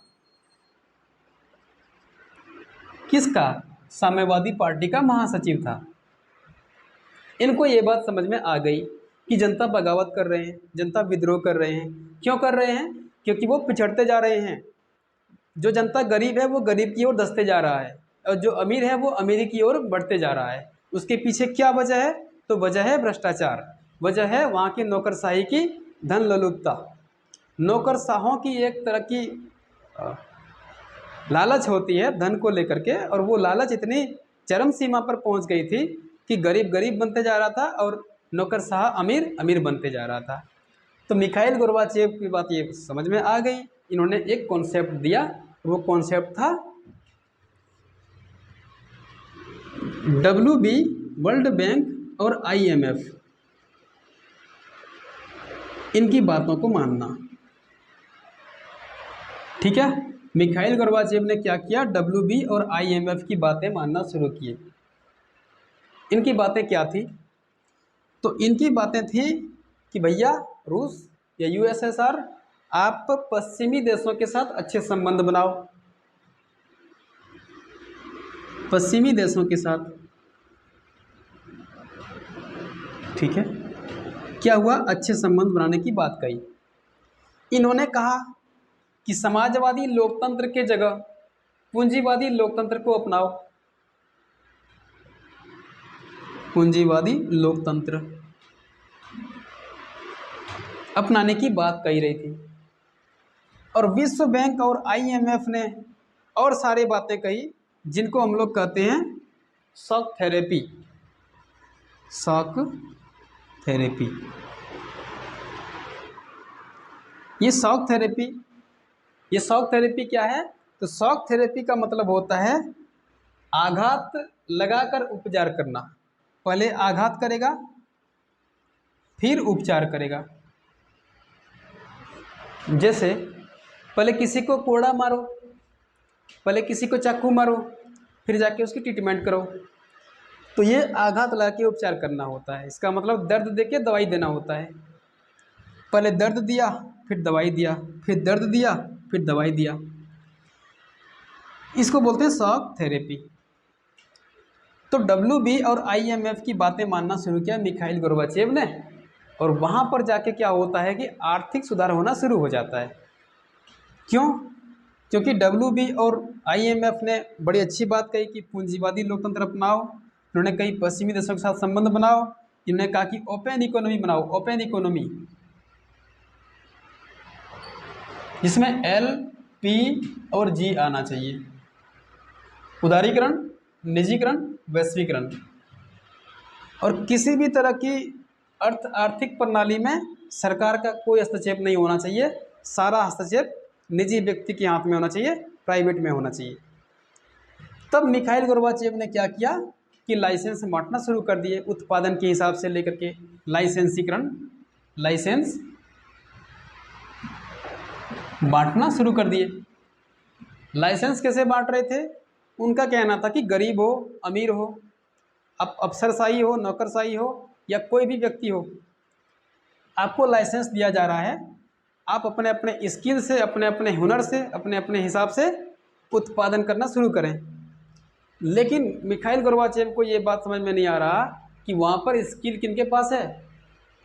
किसका? साम्यवादी पार्टी का महासचिव था। इनको ये बात समझ में आ गई कि जनता बगावत कर रहे हैं, जनता विद्रोह कर रहे हैं। क्यों कर रहे हैं? क्योंकि वो पिछड़ते जा रहे हैं। जो जनता गरीब है वो गरीब की ओर धंसते जा रहा है, और जो अमीर है वो अमीरी की ओर बढ़ते जा रहा है। उसके पीछे क्या वजह है? तो वजह है भ्रष्टाचार, वजह है वहाँ की नौकरशाही की धन लुलुपता। नौकरशाहों की एक तरह की लालच होती है धन को लेकर के, और वो लालच इतनी चरम सीमा पर पहुंच गई थी कि गरीब गरीब बनते जा रहा था और नौकरशाह अमीर अमीर बनते जा रहा था। तो मिखाइल गोर्बाचेव की बात ये समझ में आ गई। इन्होंने एक कॉन्सेप्ट दिया, वो कॉन्सेप्ट था WB, वर्ल्ड बैंक और IMF, इनकी बातों को मानना। ठीक है, मिखाइल गोर्बाचेव ने क्या किया? WB और IMF की बातें मानना शुरू किए। इनकी बातें क्या थी? तो इनकी बातें थी कि भैया रूस या USSR, आप पश्चिमी देशों के साथ अच्छे संबंध बनाओ। पश्चिमी देशों के साथ, ठीक है, क्या हुआ? अच्छे संबंध बनाने की बात कही। इन्होंने कहा कि समाजवादी लोकतंत्र के जगह पूंजीवादी लोकतंत्र को अपनाओ। पूंजीवादी लोकतंत्र अपनाने की बात कही रही थी। और विश्व बैंक और IMF ने और सारी बातें कही, जिनको हम लोग कहते हैं शॉक थेरेपी। शॉक थेरेपी, ये शॉक थेरेपी, ये शॉक थेरेपी क्या है? तो शॉक थेरेपी का मतलब होता है आघात लगाकर उपचार करना। पहले आघात करेगा, फिर उपचार करेगा। जैसे पहले किसी को कोड़ा मारो, पहले किसी को चाकू मारो, फिर जाके उसकी ट्रीटमेंट करो। तो ये आघात लगा के उपचार करना होता है। इसका मतलब दर्द देके दवाई देना होता है। पहले दर्द दिया, फिर दवाई दिया, फिर दर्द दिया, फिर दवाई दिया। इसको बोलते हैं शॉक थेरेपी। तो WB और IMF की बातें मानना शुरू किया मिखाइल गोर्बाचेव ने, और वहाँ पर जाके क्या होता है कि आर्थिक सुधार होना शुरू हो जाता है। क्यों? क्योंकि WB और IMF ने बड़ी अच्छी बात कही कि पूंजीवादी लोकतंत्र अपनाओ। उन्होंने कही पश्चिमी देशों के साथ संबंध बनाओ। इन्होंने कहा कि ओपन इकोनॉमी बनाओ, ओपन इकोनॉमी, जिसमें L, P और G आना चाहिए। उदारीकरण, निजीकरण, वैश्वीकरण। और किसी भी तरह की आर्थिक प्रणाली में सरकार का कोई हस्तक्षेप नहीं होना चाहिए। सारा हस्तक्षेप निजी व्यक्ति के हाथ में होना चाहिए, प्राइवेट में होना चाहिए। तब मिखाइल गोर्बाचेव ने क्या किया कि लाइसेंस बांटना शुरू कर दिए, उत्पादन के हिसाब से लेकर के लाइसेंसीकरण, लाइसेंस बांटना शुरू कर दिए। लाइसेंस कैसे बांट रहे थे? उनका कहना था कि गरीब हो, अमीर हो, अब अफसरशाही हो, नौकरशाही हो, या कोई भी व्यक्ति हो, आपको लाइसेंस दिया जा रहा है। आप अपने अपने स्किल से, अपने अपने हुनर से, अपने अपने हिसाब से उत्पादन करना शुरू करें। लेकिन मिखाइल गोर्बाचेव को ये बात समझ में नहीं आ रहा कि वहाँ पर स्किल किनके पास है?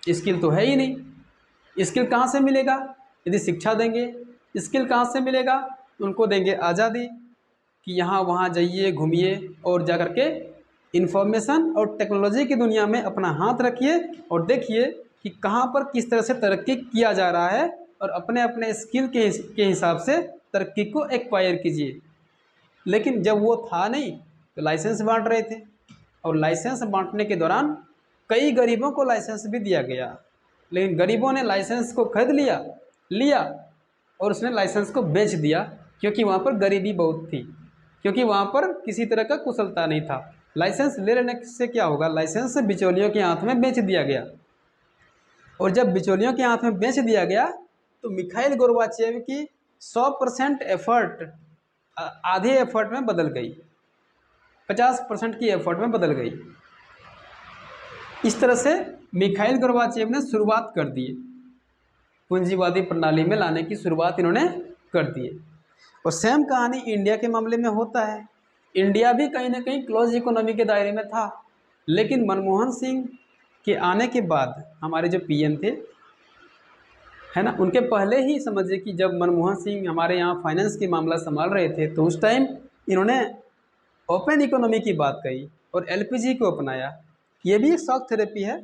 स्किल तो है ही नहीं। स्किल कहाँ से मिलेगा? यदि शिक्षा देंगे, स्किल कहाँ से मिलेगा? उनको देंगे आज़ादी कि यहाँ वहाँ जाइए, घूमिए, और जा कर के इंफॉर्मेशन और टेक्नोलॉजी की दुनिया में अपना हाथ रखिए और देखिए कि कहाँ पर किस तरह से तरक्की किया जा रहा है, और अपने अपने स्किल के हिसाब से तरक्की को एक्वायर कीजिए। लेकिन जब वो था नहीं तो लाइसेंस बांट रहे थे, और लाइसेंस बांटने के दौरान कई गरीबों को लाइसेंस भी दिया गया, लेकिन गरीबों ने लाइसेंस को खरीद लिया और उसने लाइसेंस को बेच दिया, क्योंकि वहाँ पर गरीबी बहुत थी, क्योंकि वहाँ पर किसी तरह का कुशलता नहीं था। लाइसेंस ले लेने से क्या होगा? लाइसेंस बिचौलियों के हाथ में बेच दिया गया, और जब बिचौलियों के हाथ में बेच दिया गया तो मिखाइल गोर्बाचेव की 100% एफर्ट आधे एफर्ट में बदल गई, 50% की एफर्ट में बदल गई। इस तरह से मिखाइल गोर्बाचेव ने शुरुआत कर दी, पूंजीवादी प्रणाली में लाने की शुरुआत इन्होंने कर दी है। और सेम कहानी इंडिया के मामले में होता है। इंडिया भी कहीं ना कहीं क्लोज इकोनॉमी के दायरे में था, लेकिन मनमोहन सिंह के आने के बाद हमारे जो पीएम थे, है ना, उनके पहले ही समझिए कि जब मनमोहन सिंह हमारे यहाँ फाइनेंस की मामला संभाल रहे थे, तो उस टाइम इन्होंने ओपन इकोनॉमी की बात कही और एलपीजी को अपनाया। ये भी एक शॉक थेरेपी है,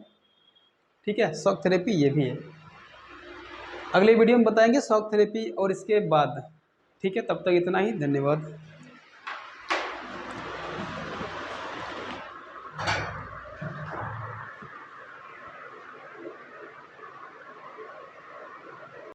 ठीक है, शॉक थेरेपी ये भी है। अगले वीडियो में बताएंगे शॉक थेरेपी और इसके बाद। ठीक है, तब तक इतना ही, धन्यवाद।